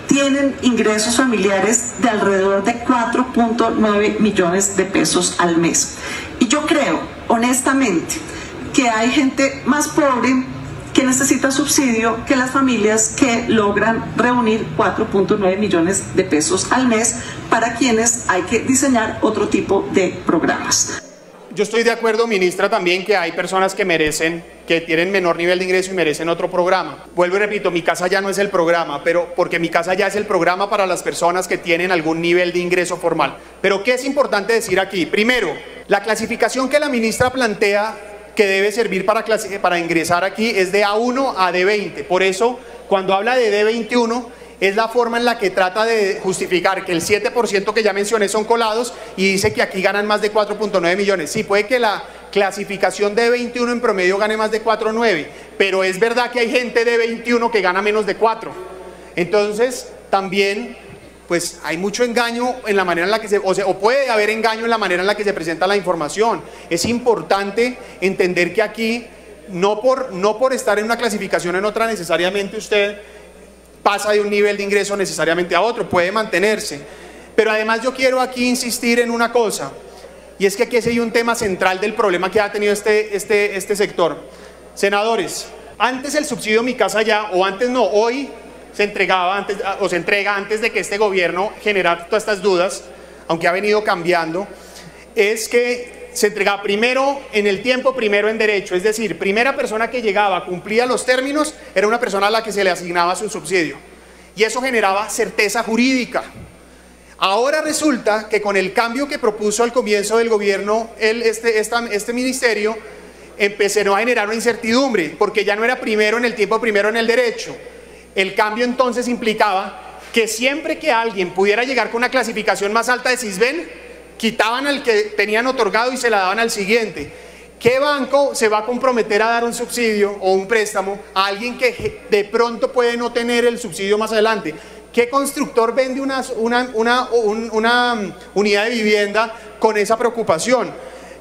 tienen ingresos familiares de alrededor de 4.9 millones de pesos al mes. Y yo creo, honestamente, que hay gente más pobre que necesita subsidio que las familias que logran reunir 4.9 millones de pesos al mes, para quienes hay que diseñar otro tipo de programas. Yo estoy de acuerdo, ministra, también que hay personas que tienen menor nivel de ingreso y merecen otro programa. Vuelvo y repito, Mi Casa Ya no es el programa, porque Mi Casa Ya es el programa para las personas que tienen algún nivel de ingreso formal. Pero ¿qué es importante decir aquí? Primero, la clasificación que la ministra plantea que debe servir para ingresar aquí es de A1 a D20. Por eso, cuando habla de D21, es la forma en la que trata de justificar que el 7% que ya mencioné son colados y dice que aquí ganan más de 4.9 millones. Sí, puede que la clasificación de 21 en promedio gane más de 4.9, pero es verdad que hay gente de 21 que gana menos de 4. Entonces, también, pues hay mucho engaño en la manera en la que o puede haber engaño en la manera en la que se presenta la información. Es importante entender que aquí, no por estar en una clasificación en otra, necesariamente usted pasa de un nivel de ingreso necesariamente a otro, puede mantenerse. Pero además yo quiero aquí insistir en una cosa, y es que aquí hay un tema central del problema que ha tenido este sector. Senadores, antes el subsidio Mi Casa Ya, o antes no, hoy se entrega antes de que este gobierno generara todas estas dudas, aunque ha venido cambiando, es que se entregaba primero en el tiempo, primero en derecho. Es decir, primera persona que llegaba, cumplía los términos, era una persona a la que se le asignaba su subsidio. Y eso generaba certeza jurídica. Ahora resulta que con el cambio que propuso al comienzo del gobierno este ministerio, empezó a generar una incertidumbre, porque ya no era primero en el tiempo, primero en el derecho. El cambio entonces implicaba que siempre que alguien pudiera llegar con una clasificación más alta de Sisbén, quitaban al que tenían otorgado y se la daban al siguiente. ¿Qué banco se va a comprometer a dar un subsidio o un préstamo a alguien que de pronto puede no tener el subsidio más adelante? ¿Qué constructor vende una unidad de vivienda con esa preocupación?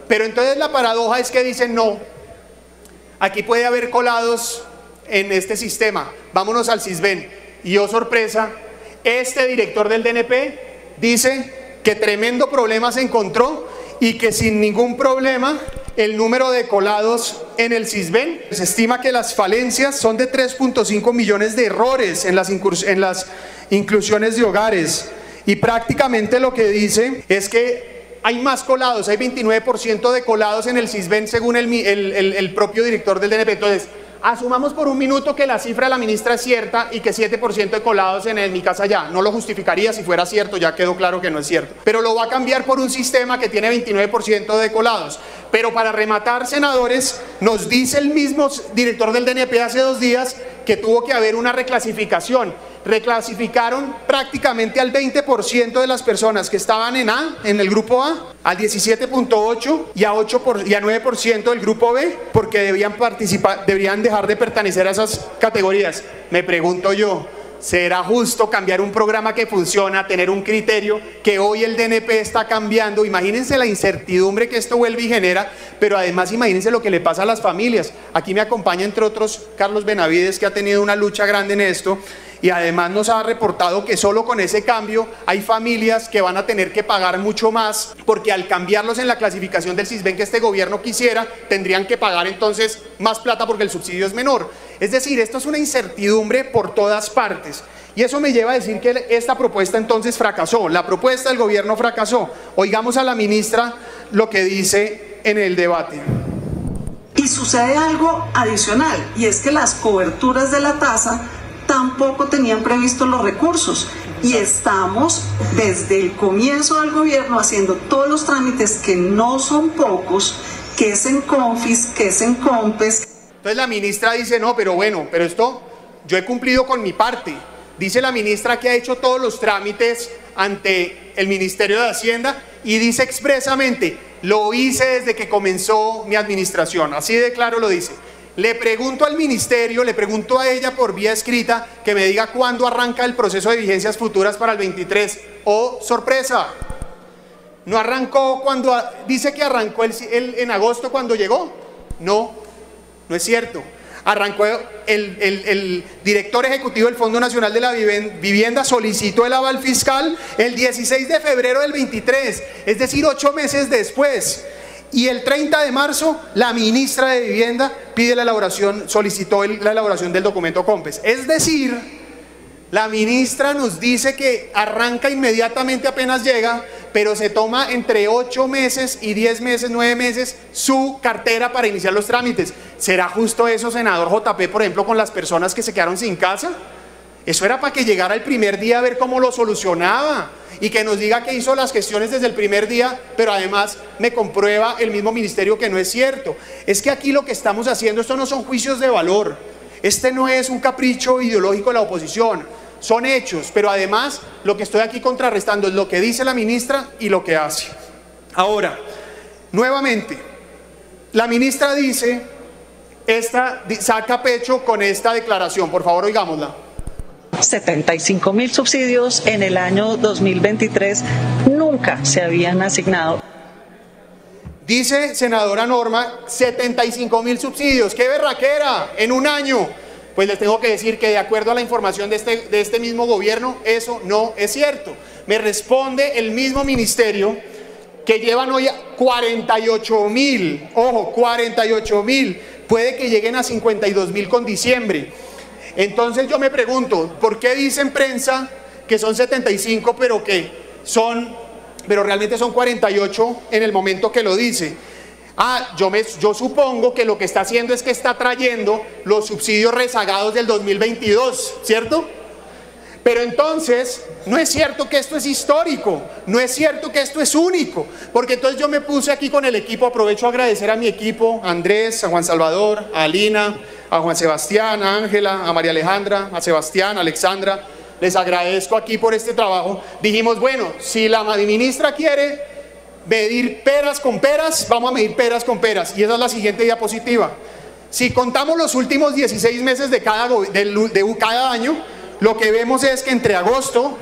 Pero entonces la paradoja es que dicen no, aquí puede haber colados en este sistema, vámonos al Sisbén. Y oh sorpresa, este director del DNP dice que tremendo problema se encontró y que sin ningún problema el número de colados en el Sisbén, se estima que las falencias son de 3.5 millones de errores en las inclusiones de hogares, y prácticamente lo que dice es que hay más colados, hay 29% de colados en el Sisbén según el propio director del DNP. Entonces, asumamos por un minuto que la cifra de la ministra es cierta y que 7% de colados en Mi Casa Ya. No lo justificaría si fuera cierto, ya quedó claro que no es cierto. Pero lo va a cambiar por un sistema que tiene 29% de colados. Pero para rematar, senadores, nos dice el mismo director del DNP hace 2 días que tuvo que haber una reclasificación. Reclasificaron prácticamente al 20% de las personas que estaban en el grupo A, al 17.8% y a 9% del grupo B, porque deberían dejar de pertenecer a esas categorías. Me pregunto yo, ¿Será justo cambiar un programa que funciona, tener un criterio que hoy el DNP está cambiando? Imagínense la incertidumbre que esto vuelve y genera, pero además imagínense lo que le pasa a las familias. Aquí me acompaña entre otros Carlos Benavides, que ha tenido una lucha grande en esto, y además nos ha reportado que solo con ese cambio hay familias que van a tener que pagar mucho más, porque al cambiarlos en la clasificación del Sisbén que este gobierno quisiera, tendrían que pagar entonces más plata porque el subsidio es menor. Es decir, esto es una incertidumbre por todas partes. Y eso me lleva a decir que esta propuesta entonces fracasó, la propuesta del gobierno fracasó. Oigamos a la ministra lo que dice en el debate. Y sucede algo adicional, y es que las coberturas de la tasa tampoco tenían previstos los recursos. Y estamos desde el comienzo del gobierno haciendo todos los trámites, que no son pocos, que es en Confis, que es en Compes. Entonces la ministra dice, no, pero bueno, pero esto, yo he cumplido con mi parte. Dice la ministra que ha hecho todos los trámites ante el Ministerio de Hacienda y dice expresamente, lo hice desde que comenzó mi administración, así de claro lo dice. Le pregunto al ministerio, le pregunto a ella por vía escrita que me diga cuándo arranca el proceso de vigencias futuras para el 23. ¡Oh, sorpresa! No arrancó cuando, dice que arrancó en agosto cuando llegó. No, no es cierto. Arrancó el director ejecutivo del Fondo Nacional de la Vivienda, solicitó el aval fiscal el 16 de febrero del 23, es decir, 8 meses después. Y el 30 de marzo, la ministra de Vivienda pide la elaboración, solicitó la elaboración del documento COMPES. Es decir, la ministra nos dice que arranca inmediatamente apenas llega, pero se toma entre 8 meses y 10 meses, 9 meses su cartera para iniciar los trámites. ¿Será justo eso, senador JP, por ejemplo, con las personas que se quedaron sin casa? Eso era para que llegara el primer día a ver cómo lo solucionaba y que nos diga que hizo las gestiones desde el primer día, pero además me comprueba el mismo ministerio que no es cierto. Es que aquí lo que estamos haciendo, esto no son juicios de valor, este no es un capricho ideológico de la oposición, son hechos, pero además lo que estoy aquí contrarrestando es lo que dice la ministra y lo que hace. Ahora, nuevamente, la ministra dice, saca pecho con esta declaración, por favor oigámosla. 75.000 subsidios en el año 2023 nunca se habían asignado. Dice senadora Norma, 75.000 subsidios, ¡qué berraquera! En un año. Pues les tengo que decir que de acuerdo a la información de este mismo gobierno, eso no es cierto. Me responde el mismo ministerio que llevan hoy 48.000, ojo, 48.000, puede que lleguen a 52.000 con diciembre. Entonces yo me pregunto, ¿por qué dicen prensa que son 75 pero realmente son 48 en el momento que lo dice? Yo supongo que lo que está haciendo es que está trayendo los subsidios rezagados del 2022, ¿cierto? Pero entonces, no es cierto que esto es histórico, no es cierto que esto es único, porque entonces yo me puse aquí con el equipo, aprovecho a agradecer a mi equipo, a Andrés, a Juan Salvador, a Alina, a Juan Sebastián, a Ángela, a María Alejandra, a Sebastián, a Alexandra, les agradezco aquí por este trabajo. Dijimos, bueno, si la ministra quiere medir peras con peras, vamos a medir peras con peras, y esa es la siguiente diapositiva. Si contamos los últimos 16 meses de cada año, lo que vemos es que entre agosto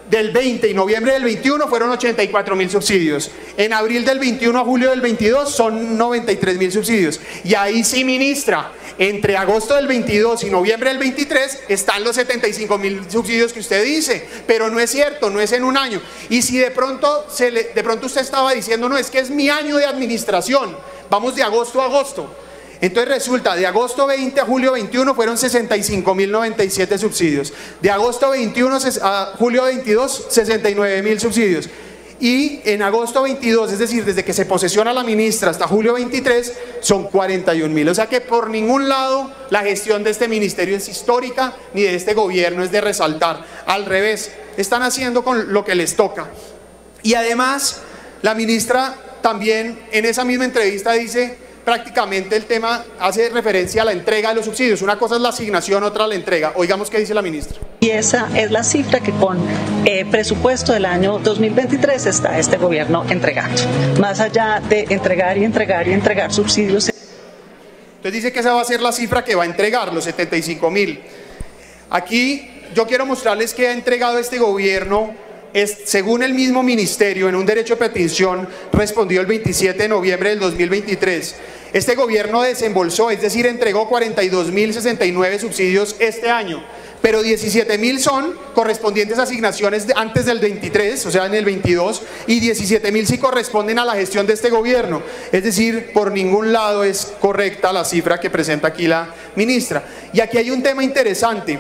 del 20 y noviembre del 21 fueron 84.000 subsidios. En abril del 21 a julio del 22 son 93.000 subsidios. Y ahí sí, ministra, entre agosto del 22 y noviembre del 23 están los 75.000 subsidios que usted dice. Pero no es cierto, no es en un año. Y si de pronto usted estaba diciendo, no, es que es mi año de administración, vamos de agosto a agosto. Entonces resulta, de agosto 20 a julio 21 fueron 65.097 subsidios. De agosto 21 a julio 22, 69.000 subsidios. Y en agosto 22, es decir, desde que se posesiona la ministra hasta julio 23, son 41.000. O sea que por ningún lado la gestión de este ministerio es histórica, ni de este gobierno es de resaltar. Al revés, están haciendo con lo que les toca. Y además, la ministra también en esa misma entrevista dice, prácticamente el tema hace referencia a la entrega de los subsidios. Una cosa es la asignación, otra la entrega. Oigamos qué dice la ministra. Y esa es la cifra que con presupuesto del año 2023 está este gobierno entregando. Más allá de entregar y entregar y entregar subsidios. Entonces dice que esa va a ser la cifra que va a entregar, los 75.000. Aquí yo quiero mostrarles que ha entregado este gobierno, según el mismo ministerio, en un derecho de petición respondido el 27 de noviembre del 2023. Este gobierno desembolsó, es decir, entregó 42.069 subsidios este año, pero 17.000 son correspondientes a asignaciones antes del 23, o sea, en el 22, y 17.000 sí corresponden a la gestión de este gobierno. Es decir, por ningún lado es correcta la cifra que presenta aquí la ministra. Y aquí hay un tema interesante.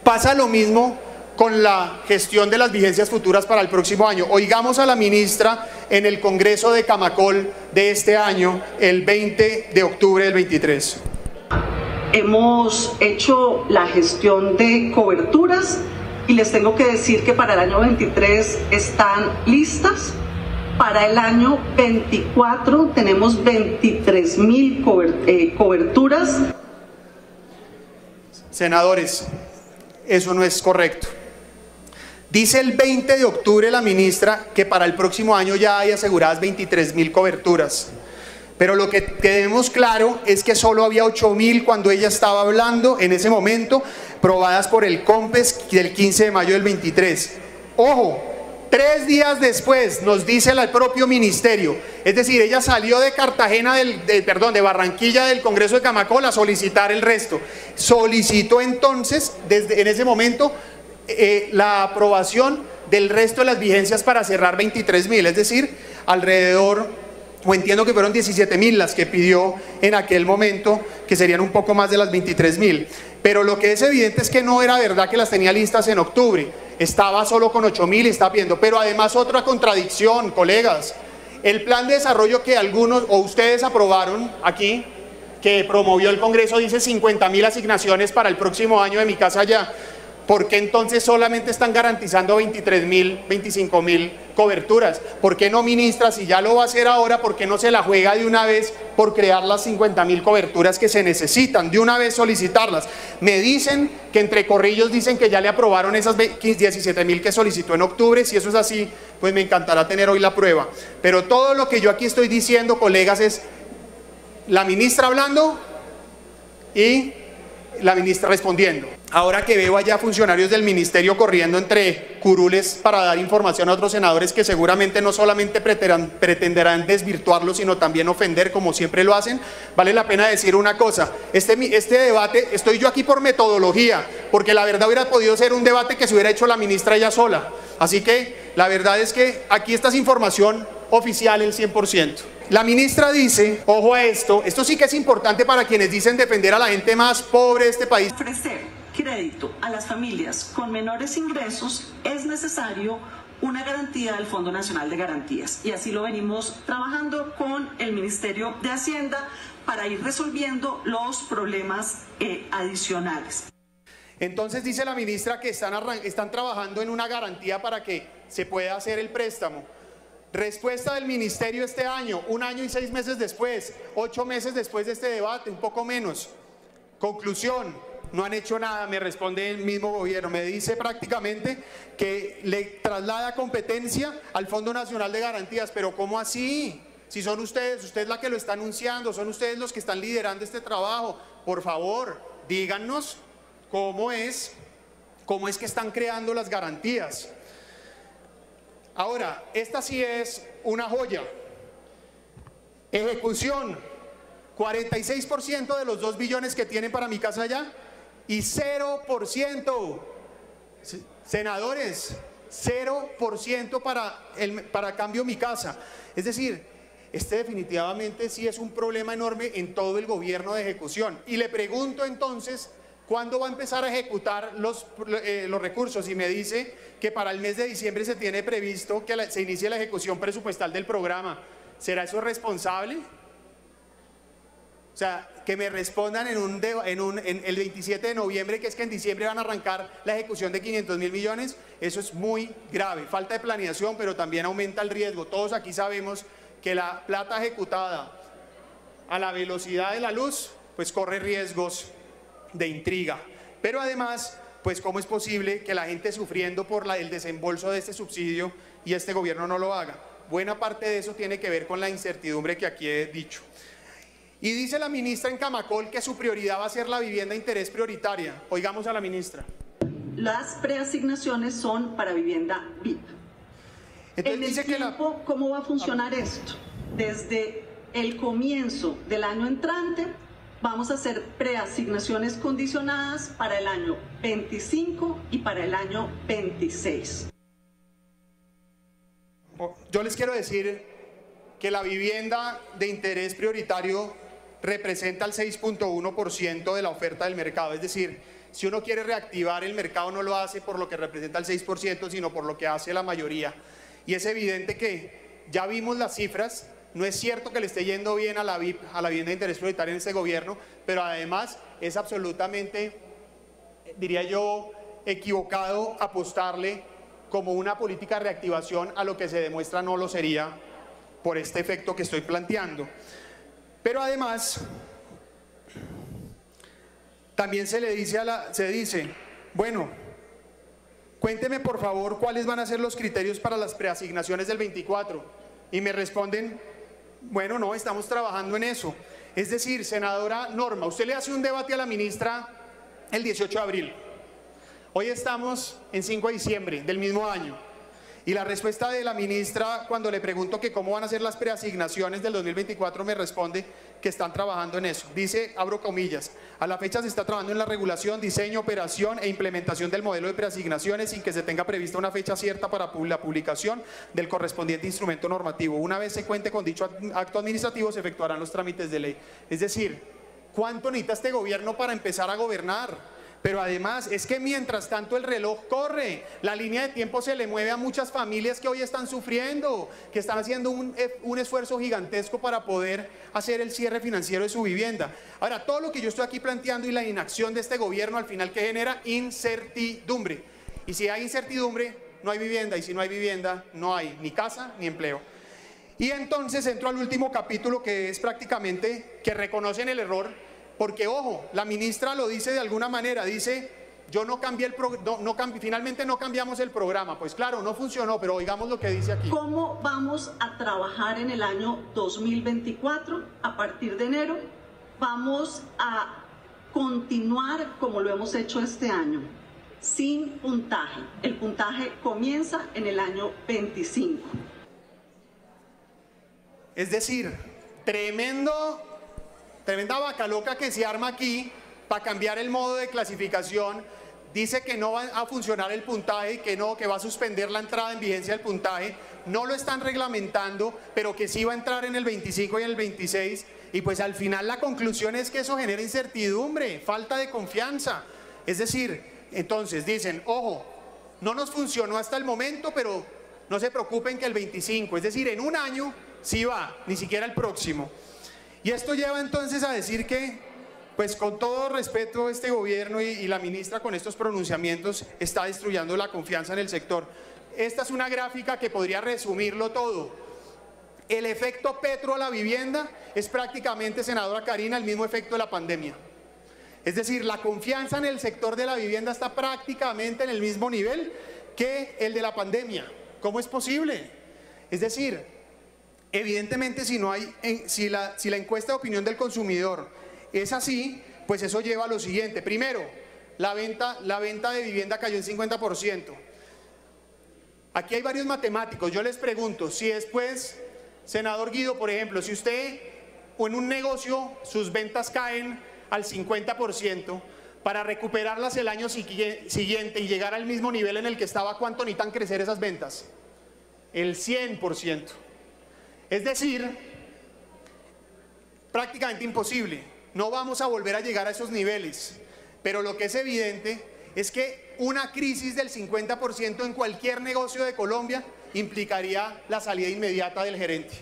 Pasa lo mismo con la gestión de las vigencias futuras para el próximo año. Oigamos a la ministra en el Congreso de Camacol de este año, el 20 de octubre del 23. Hemos hecho la gestión de coberturas y les tengo que decir que para el año 23 están listas. Para el año 24 tenemos 23.000 coberturas. Senadores, eso no es correcto. Dice el 20 de octubre la ministra que para el próximo año ya hay aseguradas 23.000 coberturas. Pero lo que tenemos claro es que solo había 8.000 cuando ella estaba hablando en ese momento, probadas por el COMPES del 15 de mayo del 23. Ojo, 3 días después nos dice el propio ministerio, es decir, ella salió de Cartagena, de Barranquilla, del Congreso de Camacol a solicitar el resto. Solicitó entonces, en ese momento, la aprobación del resto de las vigencias para cerrar 23.000, es decir, alrededor, o entiendo que fueron 17.000 las que pidió en aquel momento, que serían un poco más de las 23.000. Pero lo que es evidente es que no era verdad que las tenía listas en octubre, estaba solo con 8.000 y está pidiendo. Pero además otra contradicción, colegas, el plan de desarrollo que algunos o ustedes aprobaron aquí, que promovió el Congreso, dice 50.000 asignaciones para el próximo año de Mi Casa Ya. ¿Por qué entonces solamente están garantizando 23.000, 25.000 coberturas? ¿Por qué no, ministra, si ya lo va a hacer ahora, por qué no se la juega de una vez por crear las 50.000 coberturas que se necesitan? De una vez solicitarlas. Me dicen que entre corrillos dicen que ya le aprobaron esas 17.000 que solicitó en octubre. Si eso es así, pues me encantará tener hoy la prueba. Pero todo lo que yo aquí estoy diciendo, colegas, es la ministra hablando y la ministra respondiendo. Ahora que veo allá funcionarios del ministerio corriendo entre curules para dar información a otros senadores que seguramente no solamente pretenderán desvirtuarlo, sino también ofender, como siempre lo hacen, vale la pena decir una cosa. Este debate, estoy yo aquí por metodología, porque la verdad hubiera podido ser un debate que se hubiera hecho la ministra ella sola. Así que la verdad es que aquí esta es información oficial el 100%. La ministra dice, ojo a esto sí que es importante para quienes dicen defender a la gente más pobre de este país. Ofrecer crédito a las familias con menores ingresos es necesario una garantía del Fondo Nacional de Garantías, y así lo venimos trabajando con el Ministerio de Hacienda para ir resolviendo los problemas adicionales. Entonces dice la ministra que están trabajando en una garantía para que se pueda hacer el préstamo. Respuesta del ministerio este año, 1 año y 6 meses después, 8 meses después de este debate, un poco menos. Conclusión, no han hecho nada, me responde el mismo gobierno, me dice prácticamente que le traslada competencia al Fondo Nacional de Garantías. Pero ¿cómo así? Si son ustedes, usted es la que lo está anunciando, son ustedes los que están liderando este trabajo. Por favor, díganos cómo es que están creando las garantías. Ahora, esta sí es una joya. Ejecución, 46% de los 2 billones que tienen para Mi Casa Ya y 0%, senadores, 0% para Cambio Mi Casa. Es decir, definitivamente sí es un problema enorme en todo el gobierno de ejecución. Y le pregunto entonces, ¿cuándo va a empezar a ejecutar los recursos? Y me dice que para el mes de diciembre se tiene previsto que se inicie la ejecución presupuestal del programa. ¿Será eso responsable? O sea, que me respondan en el 27 de noviembre, que es que en diciembre van a arrancar la ejecución de 500.000 millones, eso es muy grave. Falta de planeación, pero también aumenta el riesgo. Todos aquí sabemos que la plata ejecutada a la velocidad de la luz, pues corre riesgos de intriga. Pero además, pues ¿cómo es posible que la gente sufriendo por el desembolso de este subsidio y este gobierno no lo haga? Buena parte de eso tiene que ver con la incertidumbre que aquí he dicho. Y dice la ministra en Camacol que su prioridad va a ser la vivienda de interés prioritaria. Oigamos a la ministra. Las preasignaciones son para vivienda VIP. Entonces, en el dice tiempo, ¿cómo va a funcionar esto? Desde el comienzo del año entrante vamos a hacer preasignaciones condicionadas para el año 25 y para el año 26. Yo les quiero decir que la vivienda de interés prioritario representa el 6.1% de la oferta del mercado. Es decir, si uno quiere reactivar el mercado no lo hace por lo que representa el 6%, sino por lo que hace la mayoría. Y es evidente que ya vimos las cifras. No es cierto que le esté yendo bien a la VIP, a la vivienda de interés prioritario en este gobierno, pero además es absolutamente, diría yo, equivocado apostarle como una política de reactivación a lo que se demuestra no lo sería por este efecto que estoy planteando. Pero además, también se dice, bueno, cuénteme por favor cuáles van a ser los criterios para las preasignaciones del 24. Y me responden, bueno, no, estamos trabajando en eso. Es decir, senadora Norma, usted le hace un debate a la ministra el 18 de abril. Hoy estamos en 5 de diciembre del mismo año. Y la respuesta de la ministra, cuando le pregunto que cómo van a ser las preasignaciones del 2024, me responde que están trabajando en eso. Dice, abro comillas, a la fecha se está trabajando en la regulación, diseño, operación e implementación del modelo de preasignaciones sin que se tenga prevista una fecha cierta para la publicación del correspondiente instrumento normativo. Una vez se cuente con dicho acto administrativo, se efectuarán los trámites de ley. Es decir, ¿cuánto necesita este gobierno para empezar a gobernar? Pero además es que mientras tanto el reloj corre, la línea de tiempo se le mueve a muchas familias que hoy están sufriendo, que están haciendo un esfuerzo gigantesco para poder hacer el cierre financiero de su vivienda. Ahora, todo lo que yo estoy aquí planteando y la inacción de este gobierno al final que genera incertidumbre. Y si hay incertidumbre, no hay vivienda, y si no hay vivienda, no hay ni casa ni empleo. Y entonces entro al último capítulo, que es prácticamente que reconocen el error. Porque, ojo, la ministra lo dice de alguna manera, dice, yo no cambié finalmente no cambiamos el programa. Pues claro, no funcionó, pero oigamos lo que dice aquí. ¿Cómo vamos a trabajar en el año 2024? A partir de enero vamos a continuar como lo hemos hecho este año, sin puntaje. El puntaje comienza en el año 25. Es decir, tremenda vaca loca que se arma aquí para cambiar el modo de clasificación. Dice que no va a funcionar el puntaje y que no, que va a suspender la entrada en vigencia del puntaje. No lo están reglamentando, pero que sí va a entrar en el 25 y en el 26. Y pues al final la conclusión es que eso genera incertidumbre, falta de confianza. Es decir, entonces dicen, ojo, no nos funcionó hasta el momento, pero no se preocupen que el 25, es decir, en un año sí va, ni siquiera el próximo. Y esto lleva entonces a decir que, pues con todo respeto, este gobierno y la ministra con estos pronunciamientos está destruyendo la confianza en el sector. Esta es una gráfica que podría resumirlo todo. El efecto Petro a la vivienda es prácticamente, senadora Karina, el mismo efecto de la pandemia. Es decir, la confianza en el sector de la vivienda está prácticamente en el mismo nivel que el de la pandemia. ¿Cómo es posible? Es decir, evidentemente si la encuesta de opinión del consumidor es así, pues eso lleva a lo siguiente. Primero, la venta de vivienda cayó en 50%. Aquí hay varios matemáticos. Yo les pregunto, si después, senador Guido, por ejemplo, si usted o en un negocio sus ventas caen al 50%, para recuperarlas el año siguiente y llegar al mismo nivel en el que estaba, ¿cuánto necesitan crecer esas ventas? El 100%. Es decir, prácticamente imposible. No vamos a volver a llegar a esos niveles. Pero lo que es evidente es que una crisis del 50% en cualquier negocio de Colombia implicaría la salida inmediata del gerente.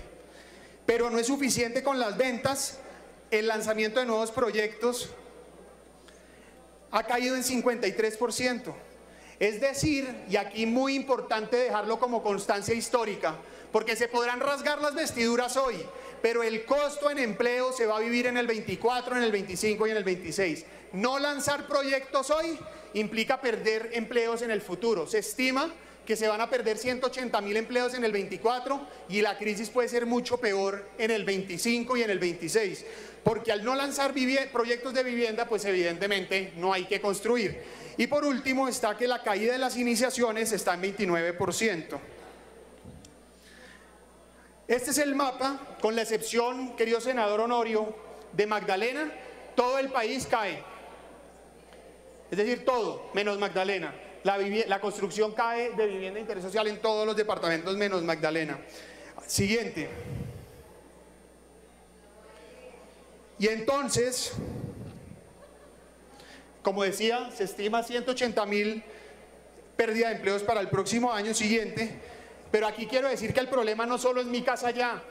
Pero no es suficiente con las ventas. El lanzamiento de nuevos proyectos ha caído en 53%. Es decir, y aquí muy importante dejarlo como constancia histórica, porque se podrán rasgar las vestiduras hoy, pero el costo en empleo se va a vivir en el 24, en el 25 y en el 26. No lanzar proyectos hoy implica perder empleos en el futuro. Se estima que se van a perder 180.000 empleos en el 24 y la crisis puede ser mucho peor en el 25 y en el 26, porque al no lanzar proyectos de vivienda, pues evidentemente no hay que construir. Y por último está que la caída de las iniciaciones está en 29%. Este es el mapa, con la excepción, querido senador Honorio, de Magdalena. Todo el país cae, es decir, todo, menos Magdalena. La construcción cae de vivienda de interés social en todos los departamentos menos Magdalena. Siguiente. Y entonces, como decía, se estima 180.000 pérdida de empleos para el próximo año siguiente, pero aquí quiero decir que el problema no solo es Mi Casa Ya.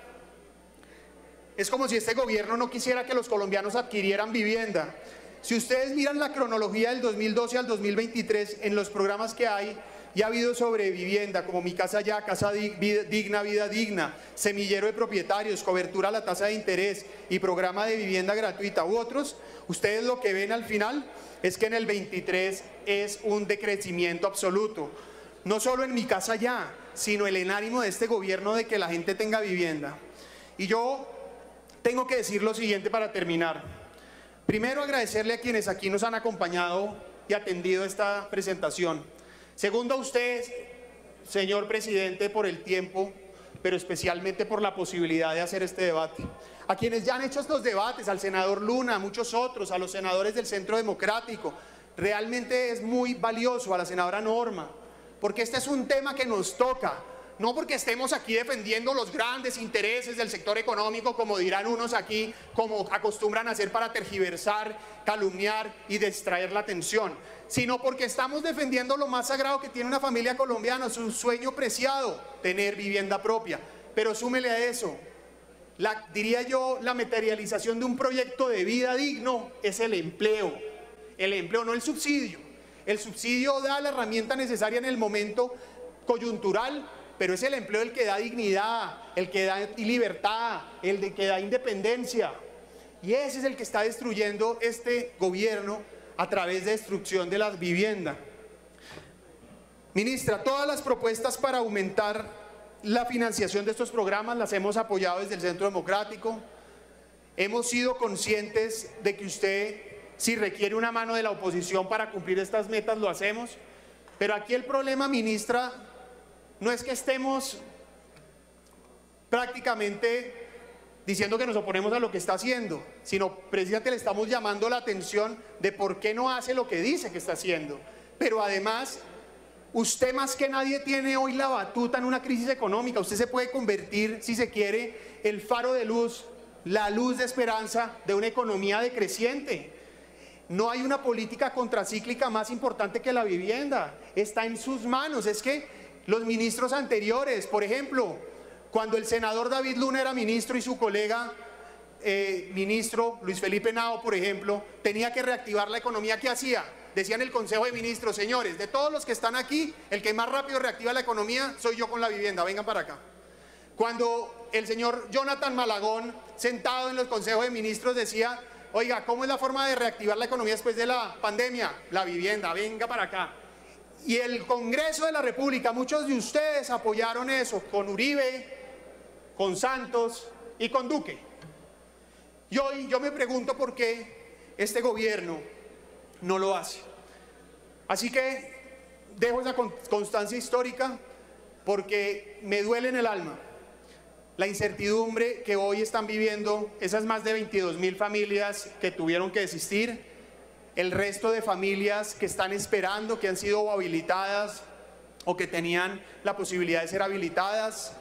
Es como si este gobierno no quisiera que los colombianos adquirieran vivienda. Si ustedes miran la cronología del 2012 al 2023, en los programas que hay, ya ha habido sobre vivienda, como Mi Casa Ya, Casa Digna, Vida Digna, Semillero de Propietarios, Cobertura a la Tasa de Interés y Programa de Vivienda Gratuita u otros. Ustedes lo que ven al final es que en el 23 es un decrecimiento absoluto. No solo en Mi Casa Ya, sino el ánimo de este gobierno de que la gente tenga vivienda. Y yo tengo que decir lo siguiente para terminar. Primero, agradecerle a quienes aquí nos han acompañado y atendido esta presentación. Segundo, a usted, señor presidente, por el tiempo, pero especialmente por la posibilidad de hacer este debate. A quienes ya han hecho estos debates, al senador Luna, a muchos otros, a los senadores del Centro Democrático. Realmente es muy valioso, a la senadora Norma, porque este es un tema que nos toca. No porque estemos aquí defendiendo los grandes intereses del sector económico, como dirán unos aquí, como acostumbran a hacer para tergiversar, calumniar y distraer la atención, sino porque estamos defendiendo lo más sagrado que tiene una familia colombiana, su sueño preciado, tener vivienda propia. Pero súmele a eso, diría yo, la materialización de un proyecto de vida digno es el empleo, no el subsidio. El subsidio da la herramienta necesaria en el momento coyuntural, pero es el empleo el que da dignidad, el que da libertad, el que da independencia. Y ese es el que está destruyendo este gobierno a través de destrucción de la vivienda. Ministra, todas las propuestas para aumentar la financiación de estos programas las hemos apoyado desde el Centro Democrático. Hemos sido conscientes de que usted, si requiere una mano de la oposición para cumplir estas metas, lo hacemos. Pero aquí el problema, ministra, no es que estemos prácticamente diciendo que nos oponemos a lo que está haciendo, sino precisamente le estamos llamando la atención de por qué no hace lo que dice que está haciendo. Pero además, usted más que nadie tiene hoy la batuta en una crisis económica. Usted se puede convertir, si se quiere, el faro de luz, la luz de esperanza de una economía decreciente. No hay una política contracíclica más importante que la vivienda. Está en sus manos. Es que los ministros anteriores, por ejemplo, cuando el senador David Luna era ministro y su colega ministro Luis Felipe Henao, por ejemplo, tenía que reactivar la economía, ¿qué hacía? Decía en el Consejo de Ministros: señores, de todos los que están aquí, el que más rápido reactiva la economía soy yo con la vivienda, vengan para acá. Cuando el señor Jonathan Malagón, sentado en los Consejos de Ministros, decía: oiga, ¿cómo es la forma de reactivar la economía después de la pandemia? La vivienda, venga para acá. Y el Congreso de la República, muchos de ustedes apoyaron eso, con Uribe, con Santos y con Duque. Y hoy yo me pregunto por qué este gobierno no lo hace. Así que dejo esa constancia histórica porque me duele en el alma la incertidumbre que hoy están viviendo esas más de 22.000 familias que tuvieron que desistir, el resto de familias que están esperando, que han sido habilitadas o que tenían la posibilidad de ser habilitadas,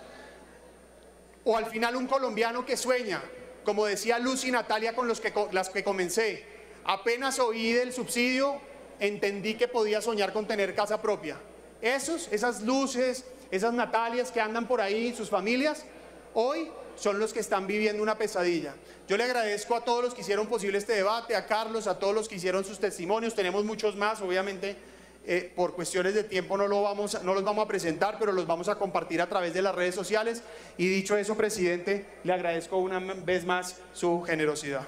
o al final un colombiano que sueña, como decía Luz y Natalia con las que comencé: apenas oí del subsidio, entendí que podía soñar con tener casa propia. Esas Luces, esas Natalias que andan por ahí, sus familias, hoy son los que están viviendo una pesadilla. Yo le agradezco a todos los que hicieron posible este debate, a Carlos, a todos los que hicieron sus testimonios. Tenemos muchos más, obviamente por cuestiones de tiempo no los vamos a presentar, pero los vamos a compartir a través de las redes sociales. Y dicho eso, presidente, le agradezco una vez más su generosidad.